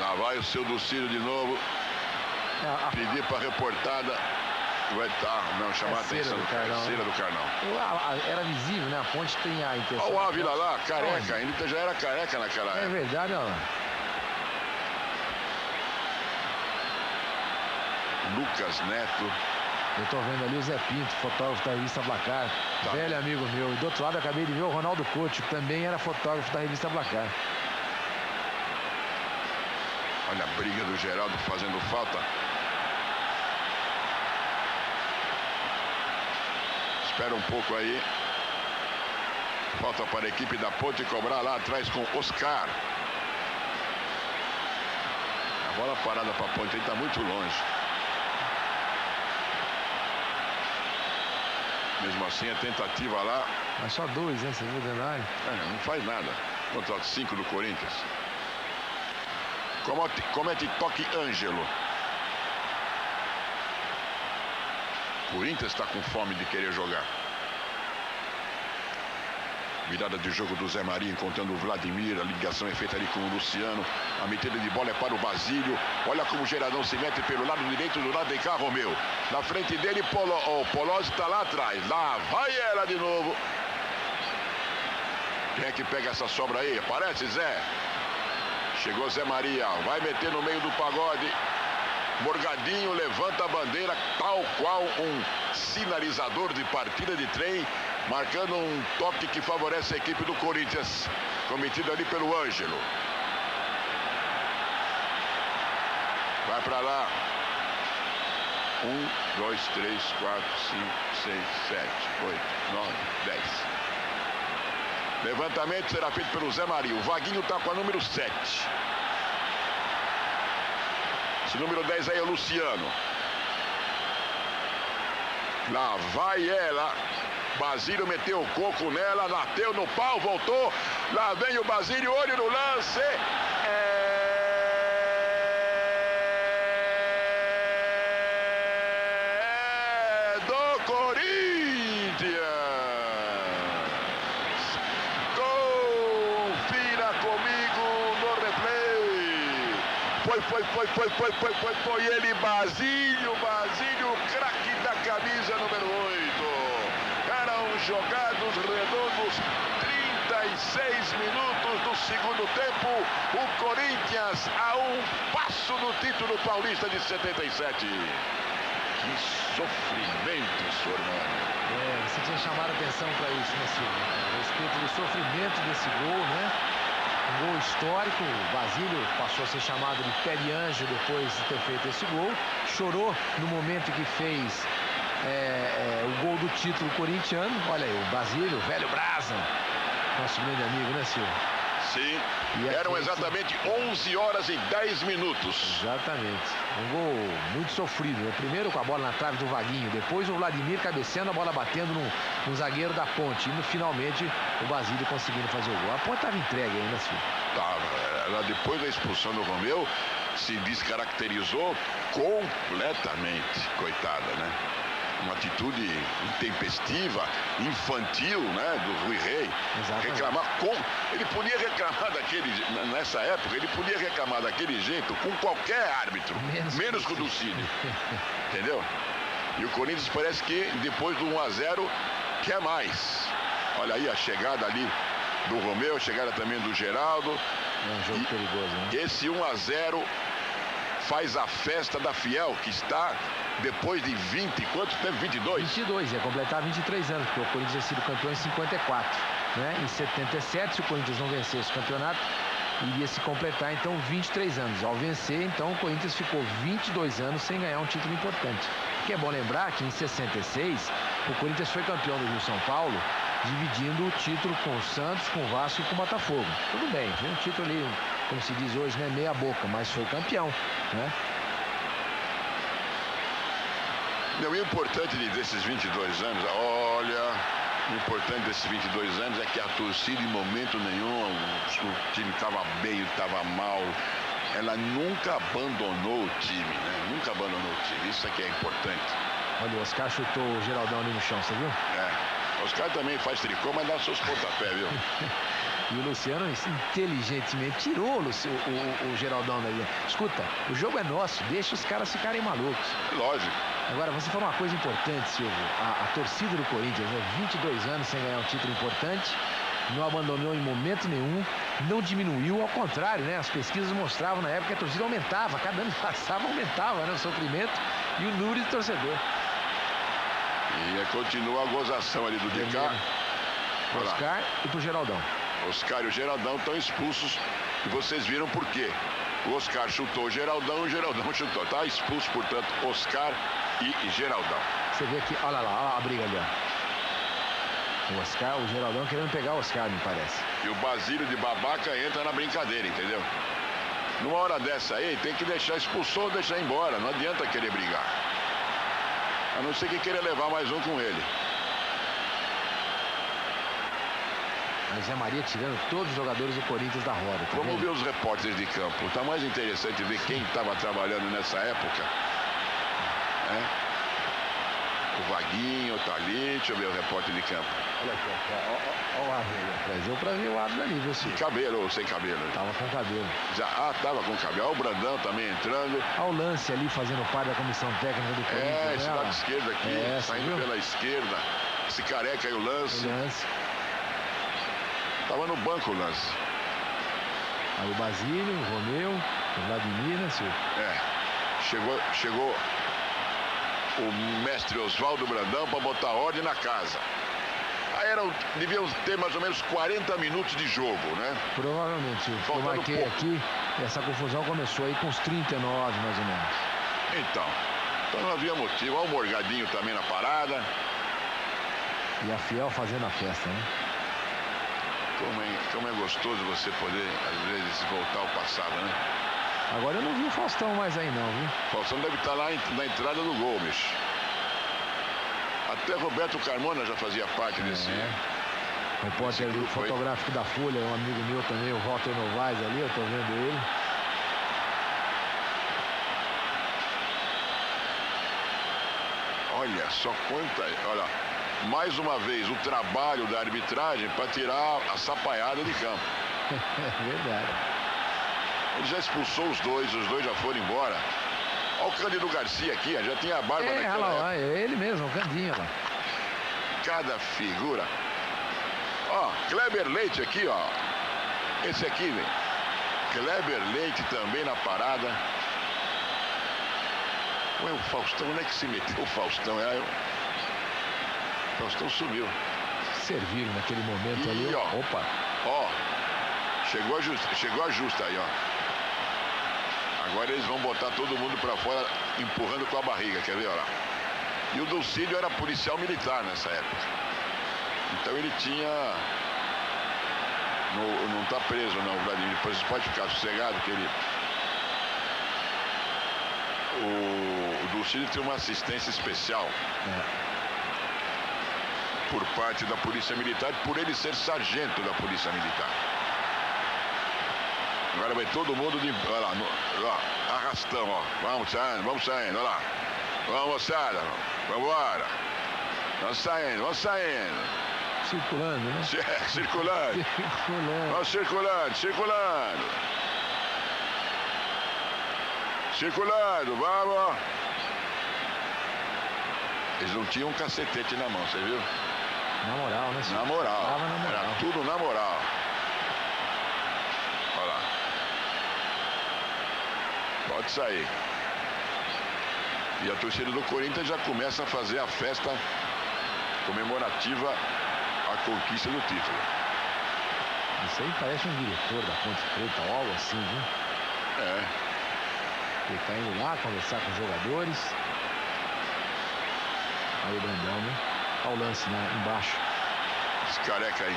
Lá vai o seu Lucídio de novo. Pedir para a reportada. Vai estar, não, chamar a atenção. Cera do Carnal. Era visível, né? A ponte tem a intenção. Olha o Ávila lá, careca. Ele já era careca naquela época. É verdade, olha lá. Lucas Neto. Eu tô vendo ali o Zé Pinto, fotógrafo da revista Placar. Tá. Velho amigo meu. E do outro lado eu acabei de ver o Ronaldo Couto, que também era fotógrafo da revista Placar. Olha a briga do Geraldo fazendo falta. Espera um pouco aí. Falta para a equipe da Ponte cobrar lá atrás com Oscar. A bola parada para a Ponte, ele está muito longe. Mesmo assim, a tentativa lá. Mas só 2, né? Você viu dentro da área? Não faz nada. Contra os 5 do Corinthians. Comete toque Ângelo. Corinthians está com fome de querer jogar. Virada de jogo do Zé Maria, encontrando o Vladimir. A ligação é feita ali com o Luciano. A metida de bola é para o Basílio. Olha como o Geradão se mete pelo lado direito, do lado de cá, Romeu. Na frente dele, o Polozzi está lá atrás. Lá vai ela de novo. Quem é que pega essa sobra aí? Aparece, Zé. Chegou Zé Maria. Vai meter no meio do pagode. Morgadinho levanta a bandeira, tal qual um sinalizador de partida de trem, marcando um toque que favorece a equipe do Corinthians, cometido ali pelo Ângelo. Vai para lá. 1, 2, 3, 4, 5, 6, 7, 8, 9, 10. Levantamento será feito pelo Zé Maria. O Vaguinho está com a número 7. Esse número 10 aí é o Luciano. Lá vai ela. Basílio meteu o coco nela, bateu no pau, voltou. Lá vem o Basílio, olho no lance. É do Corinthians. Confira comigo no replay. Foi ele, Basílio, craque da camisa número 8. Eram jogados redondos 36 minutos do segundo tempo. O Corinthians a um passo do título paulista de 77. Que sofrimento, senhor Mano. Você tinha chamado a atenção para isso, né, Silvio? A respeito do sofrimento desse gol, né? Um gol histórico. O Basílio passou a ser chamado de pé de anjo depois de ter feito esse gol. Chorou no momento que fez o gol do título corintiano. Olha aí, o Basílio, velho Brasa. Nosso grande amigo, né, Silvio? Sim, eram exatamente 11 horas e 10 minutos. Exatamente. Um gol muito sofrido, né? Primeiro com a bola na trave do Vaguinho, depois o Vladimir cabeceando, a bola batendo no zagueiro da Ponte. E finalmente o Basílio conseguindo fazer o gol. A Ponte estava entregue ainda, Silvio. Ela, depois da expulsão do Romeu, se descaracterizou completamente, coitada, né? Uma atitude intempestiva, infantil, né, do Rui Rei. Exatamente. Ele podia reclamar nessa época, ele podia reclamar daquele jeito com qualquer árbitro, menos com o do Cid. Entendeu? E o Corinthians parece que depois do 1-0 quer mais. Olha aí a chegada ali do Romeu, a chegada também do Geraldo. É um jogo perigoso, né? Esse 1-0 faz a festa da Fiel, que está depois de 20, quanto tempo? 22? 22, ia completar 23 anos, porque o Corinthians tinha sido campeão em 54. Né? Em 77, se o Corinthians não vencesse o campeonato, iria se completar, então, 23 anos. Ao vencer, então, o Corinthians ficou 22 anos sem ganhar um título importante. Porque é bom lembrar que em 66, o Corinthians foi campeão do Rio São Paulo, dividindo o título com o Santos, com o Vasco e com o Botafogo. Tudo bem, foi um título ali, como se diz hoje, né, meia boca, mas foi campeão, né? O importante desses 22 anos, olha, o importante desses 22 anos é que a torcida em momento nenhum o time estava bem, estava mal. Ela nunca abandonou o time, né? Nunca abandonou o time. Isso aqui é importante. Olha, o Oscar chutou o Geraldão ali no chão, você viu? O Oscar também faz tricô, mas dá seus pontapés, viu? E o Luciano inteligentemente tirou o Geraldão dali. Escuta, o jogo é nosso, deixa os caras ficarem malucos. Lógico. Agora, você falou uma coisa importante, Silvio. A torcida do Corinthians, né? 22 anos sem ganhar um título importante, não abandonou em momento nenhum, não diminuiu, ao contrário, né? As pesquisas mostravam na época que a torcida aumentava, cada ano que passava aumentava, né? O sofrimento e o número de torcedor. E continua a gozação ali do DK. Oscar e pro Geraldão. Oscar e o Geraldão estão expulsos e vocês viram por quê. O Oscar chutou o Geraldão chutou. Tá expulso, portanto, Oscar e Geraldão. Você vê aqui, olha lá a briga ali, ó. O Oscar, o Geraldão querendo pegar o Oscar, me parece. E o Basílio de babaca entra na brincadeira, entendeu? Numa hora dessa aí, tem que deixar, expulsou ou deixar embora. Não adianta querer brigar. A não ser que queira levar mais um com ele. A Zé Maria tirando todos os jogadores do Corinthians da roda. Tá Vamos vendo? ver os repórteres de campo. Tá mais interessante ver quem estava trabalhando nessa época. O Vaguinho, o Thalita, deixa eu ver o repórter de campo. Olha aqui, ó o Ávila ali atrás. Deu pra ver o Ávila ali, viu, De Silvio? cabelo ou sem cabelo? Tava com cabelo. Tava com cabelo. Olha o Brandão também entrando. Olha o lance ali fazendo parte da comissão técnica do Corinthians. Esse né? lado esquerdo aqui, saindo viu? pela esquerda. Esse careca aí, o Lance. O lance. Tava no banco o Lance. Aí o Basílio, o Romeu, o Vladimir, né, Silvio? Chegou o mestre Oswaldo Brandão para botar ordem na casa. Aí deviam ter mais ou menos 40 minutos de jogo, né? Provavelmente, Silvio. Eu Faltando marquei pouco. aqui, essa confusão começou aí com os 39, mais ou menos. Então não havia motivo. Olha o Morgadinho também na parada. E a Fiel fazendo a festa, né? Como é gostoso você poder, às vezes, voltar ao passado, né? Agora eu não vi o Faustão mais aí não, viu? Faustão deve estar lá na entrada do gol, bicho. Até Roberto Carmona já fazia parte desse... Repórter grupo aí. fotográfico da Folha, um amigo meu também, o Walter Novaes ali, eu tô vendo ele. Olha só quanta... Olha, mais uma vez o trabalho da arbitragem para tirar a sapaiada de campo. É verdade. Ele já expulsou os dois já foram embora. Olha o Cândido Garcia aqui, ó, já tinha a barba naquela olha época. lá, é ele mesmo, o Candinho lá. Cada figura. Ó, Kleber Leite aqui, ó. Esse aqui, velho. Kleber Leite também na parada. Ué, o Faustão, onde é que se meteu o Faustão? O Faustão sumiu. Serviram naquele momento ali. Ó. Opa. Ó, chegou a justa aí, ó. Agora eles vão botar todo mundo pra fora, empurrando com a barriga, quer ver, ó lá. E o Dulcídio era policial militar nessa época. Então ele tinha... Não tá preso não, Vladimir. Depois você pode ficar sossegado que ele... O Dulcídio tem uma assistência especial. Por parte da Polícia Militar, por ele ser sargento da Polícia Militar. Agora vai todo mundo de... Olha lá, ó, arrastão, ó. Vamos saindo, olha lá. Vamos, moçada, vambora. Vamos saindo. Circulando, né? Circulando. Vamos circulando. Circulando, vamos. Eles não tinham um cacetete na mão, você viu? Na moral, né? Na moral. Tava na moral. Era tudo na moral. Olha lá. Pode sair. E a torcida do Corinthians já começa a fazer a festa comemorativa à conquista do título. Isso aí parece um diretor da Ponte Preta, ou algo assim, viu? Ele tá indo lá conversar com os jogadores. Aí o Brandão, né? Olha o lance, né? Embaixo. Esse careca aí.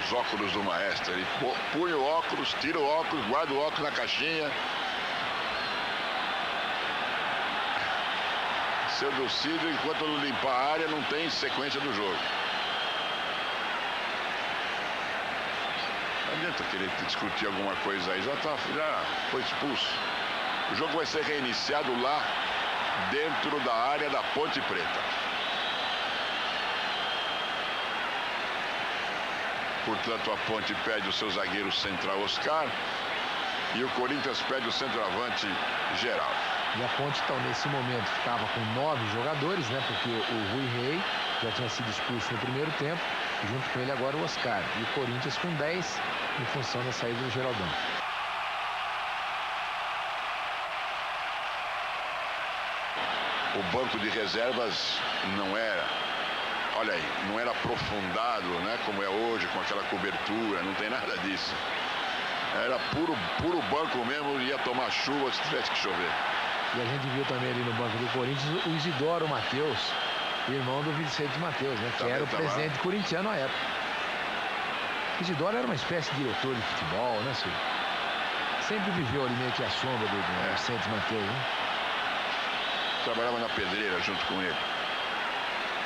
Os óculos do maestro. Ele põe o óculos, tira o óculos, guarda o óculos na caixinha. Seu Dulcídio, enquanto não limpar a área, não tem sequência do jogo. Não adianta querer discutir alguma coisa aí. Já foi expulso. O jogo vai ser reiniciado lá dentro da área da Ponte Preta. Portanto, a Ponte pede o seu zagueiro central Oscar e o Corinthians pede o centroavante Geraldo. E a Ponte, então, nesse momento, estava com 9 jogadores, né? Porque o Rui Rei já tinha sido expulso no primeiro tempo, junto com ele agora o Oscar. E o Corinthians com 10, em função da saída do Geraldão. O banco de reservas não era, olha aí, não era aprofundado, né? Como é hoje, com aquela cobertura, não tem nada disso. Era puro banco mesmo, ia tomar chuva se tivesse que chover. E a gente viu também ali no banco do Corinthians o Isidoro Mateus, irmão do Vicente Mateus, né? Que era o presidente corintiano à época. Isidoro era uma espécie de diretor de futebol, né, Silvio? Sempre viveu ali meio que a sombra do Vicente Mateus, né? Trabalhava na pedreira junto com ele.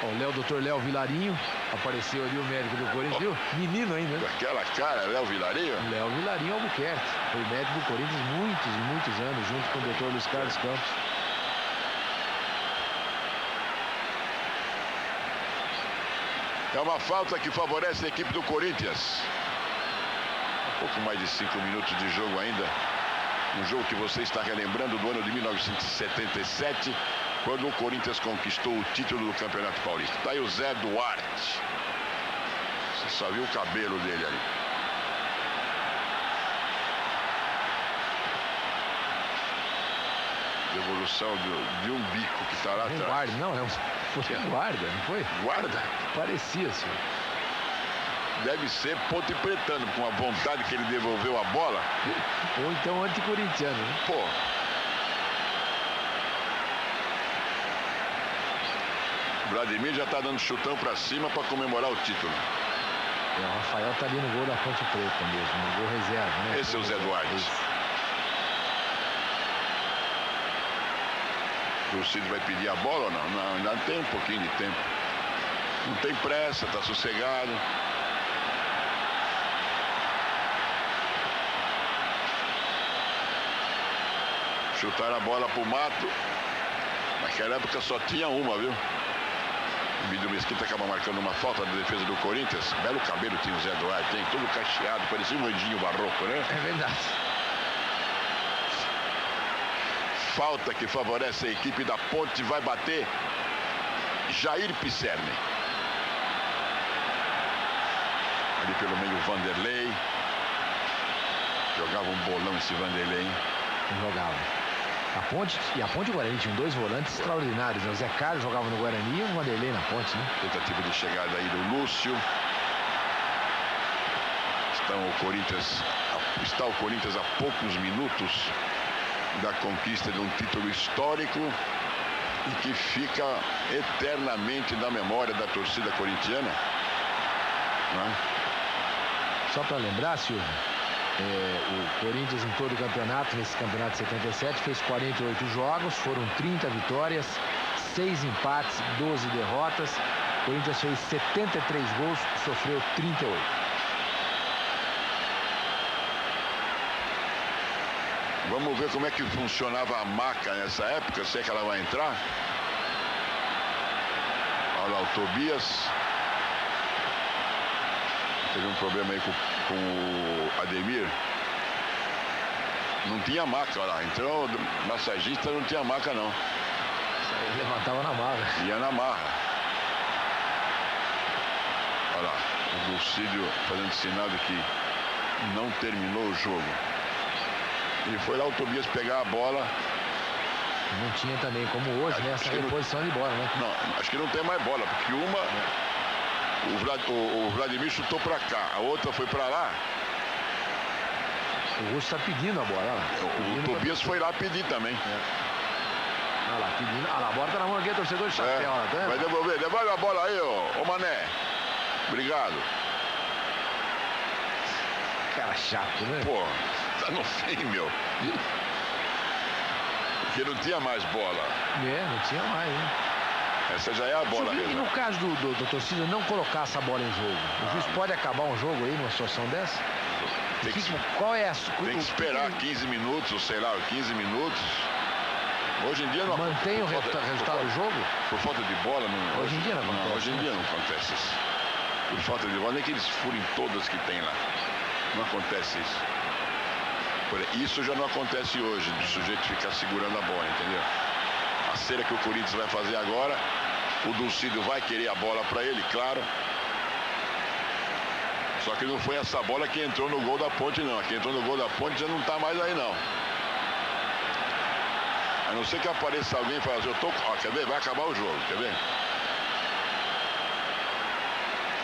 O doutor Léo Vilarinho, apareceu ali o médico do Corinthians, viu? Menino ainda, né? Aquela cara, Léo Vilarinho? Léo Vilarinho Albuquerque. Foi médico do Corinthians muitos e muitos anos, junto com o doutor Luiz Carlos Campos. É uma falta que favorece a equipe do Corinthians. Um pouco mais de 5 minutos de jogo ainda. Um jogo que você está relembrando do ano de 1977, quando o Corinthians conquistou o título do Campeonato Paulista. Está aí o Zé Duarte. Você só viu o cabelo dele ali. Devolução de um bico que está lá atrás. Guarda, não, foi guarda, não foi? Guarda? Parecia, senhor. Deve ser Ponte Pretano, com a vontade que ele devolveu a bola. Ou então anticorintiano, né? Pô. Vladimir já está dando chutão para cima para comemorar o título. O Rafael tá ali no gol da Ponte Preta mesmo, no gol reserva, né? Esse é o Zé Duarte. O Cid vai pedir a bola ou não? Não, ainda tem um pouquinho de tempo. Não tem pressa, tá sossegado. Chutaram a bola pro mato. Naquela época só tinha uma, viu? O Emílio Mesquita acaba marcando uma falta da defesa do Corinthians. Belo cabelo tinha o Zé Duarte, tem todo cacheado, parecia um anjinho barroco, né? É verdade. Falta que favorece a equipe da Ponte, vai bater Jair Pisserni. Ali pelo meio Vanderlei. Jogava um bolão esse Vanderlei, hein? Jogava. A Ponte e o Guarani tinham 2 volantes extraordinários, né? O Zé Carlos jogava no Guarani e o Vanderlei na Ponte, né? Tentativa de chegada aí do Lúcio. Está o Corinthians a poucos minutos da conquista de um título histórico e que fica eternamente na memória da torcida corintiana. Não é? Só para lembrar, Silvio, o Corinthians em todo o campeonato, nesse campeonato de 77, fez 48 jogos, foram 30 vitórias, 6 empates, 12 derrotas. O Corinthians fez 73 gols, sofreu 38. Vamos ver como é que funcionava a maca nessa época, se é que ela vai entrar. Olha lá o Tobias. Teve um problema aí com o Ademir. Não tinha maca, olha lá. Entrou o massagista, não tinha maca não. Ele levantava na marra. Ia na marra. Olha lá, o Dulcídio fazendo sinal de que não terminou o jogo. E foi lá o Tobias pegar a bola. Não tinha também, como hoje, né? Essa reposição de bola, né? Não, acho que não tem mais bola, porque o Vladimir chutou pra cá, a outra foi pra lá. O Russo tá pedindo a bola, olha lá. O Tobias foi lá pedir também. Olha lá, pedindo. Olha lá, a bola tá na mão aqui, torcedor de chapéu. Tá? Vai devolver, devolve a bola aí, ô Mané. Obrigado. Cara chato, né? Pô, tá no fim, meu. Porque não tinha mais bola. Não tinha mais, né? Essa já é a bola. E no caso do torcida não colocar essa bola em jogo? O juiz pode acabar um jogo aí numa situação dessa? Qual é a... Tem que esperar 15 minutos, ou sei lá, 15 minutos. Hoje em dia não mantém o resultado do jogo? Por falta de bola, não. Hoje em dia não acontece. Hoje em dia não acontece isso. Por falta de bola, nem que eles furem todas que tem lá. Não acontece isso. Isso já não acontece hoje, do sujeito ficar segurando a bola, entendeu? A cera que o Corinthians vai fazer agora, o Dulcídio vai querer a bola para ele, claro. Só que não foi essa bola que entrou no gol da Ponte, não. Quem entrou no gol da Ponte já não tá mais aí, não. A não ser que apareça alguém e fale assim, quer ver? Vai acabar o jogo, quer ver?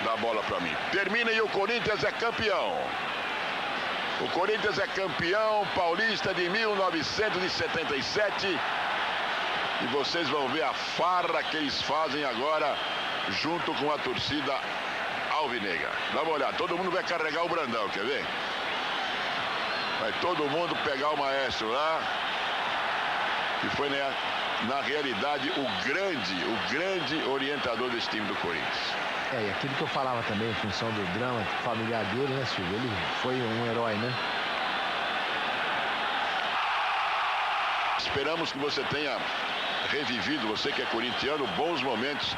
Dá a bola pra mim. Termina e o Corinthians é campeão. O Corinthians é campeão paulista de 1977. E vocês vão ver a farra que eles fazem agora junto com a torcida alvinegra. Dá uma olhada, todo mundo vai carregar o Brandão, quer ver? Vai todo mundo pegar o maestro lá. Que foi, né, na realidade, o grande orientador desse time do Corinthians. E aquilo que eu falava também, em função do drama familiar dele, né, Silvio? Ele foi um herói, né? Esperamos que você tenha revivido, você que é corintiano, bons momentos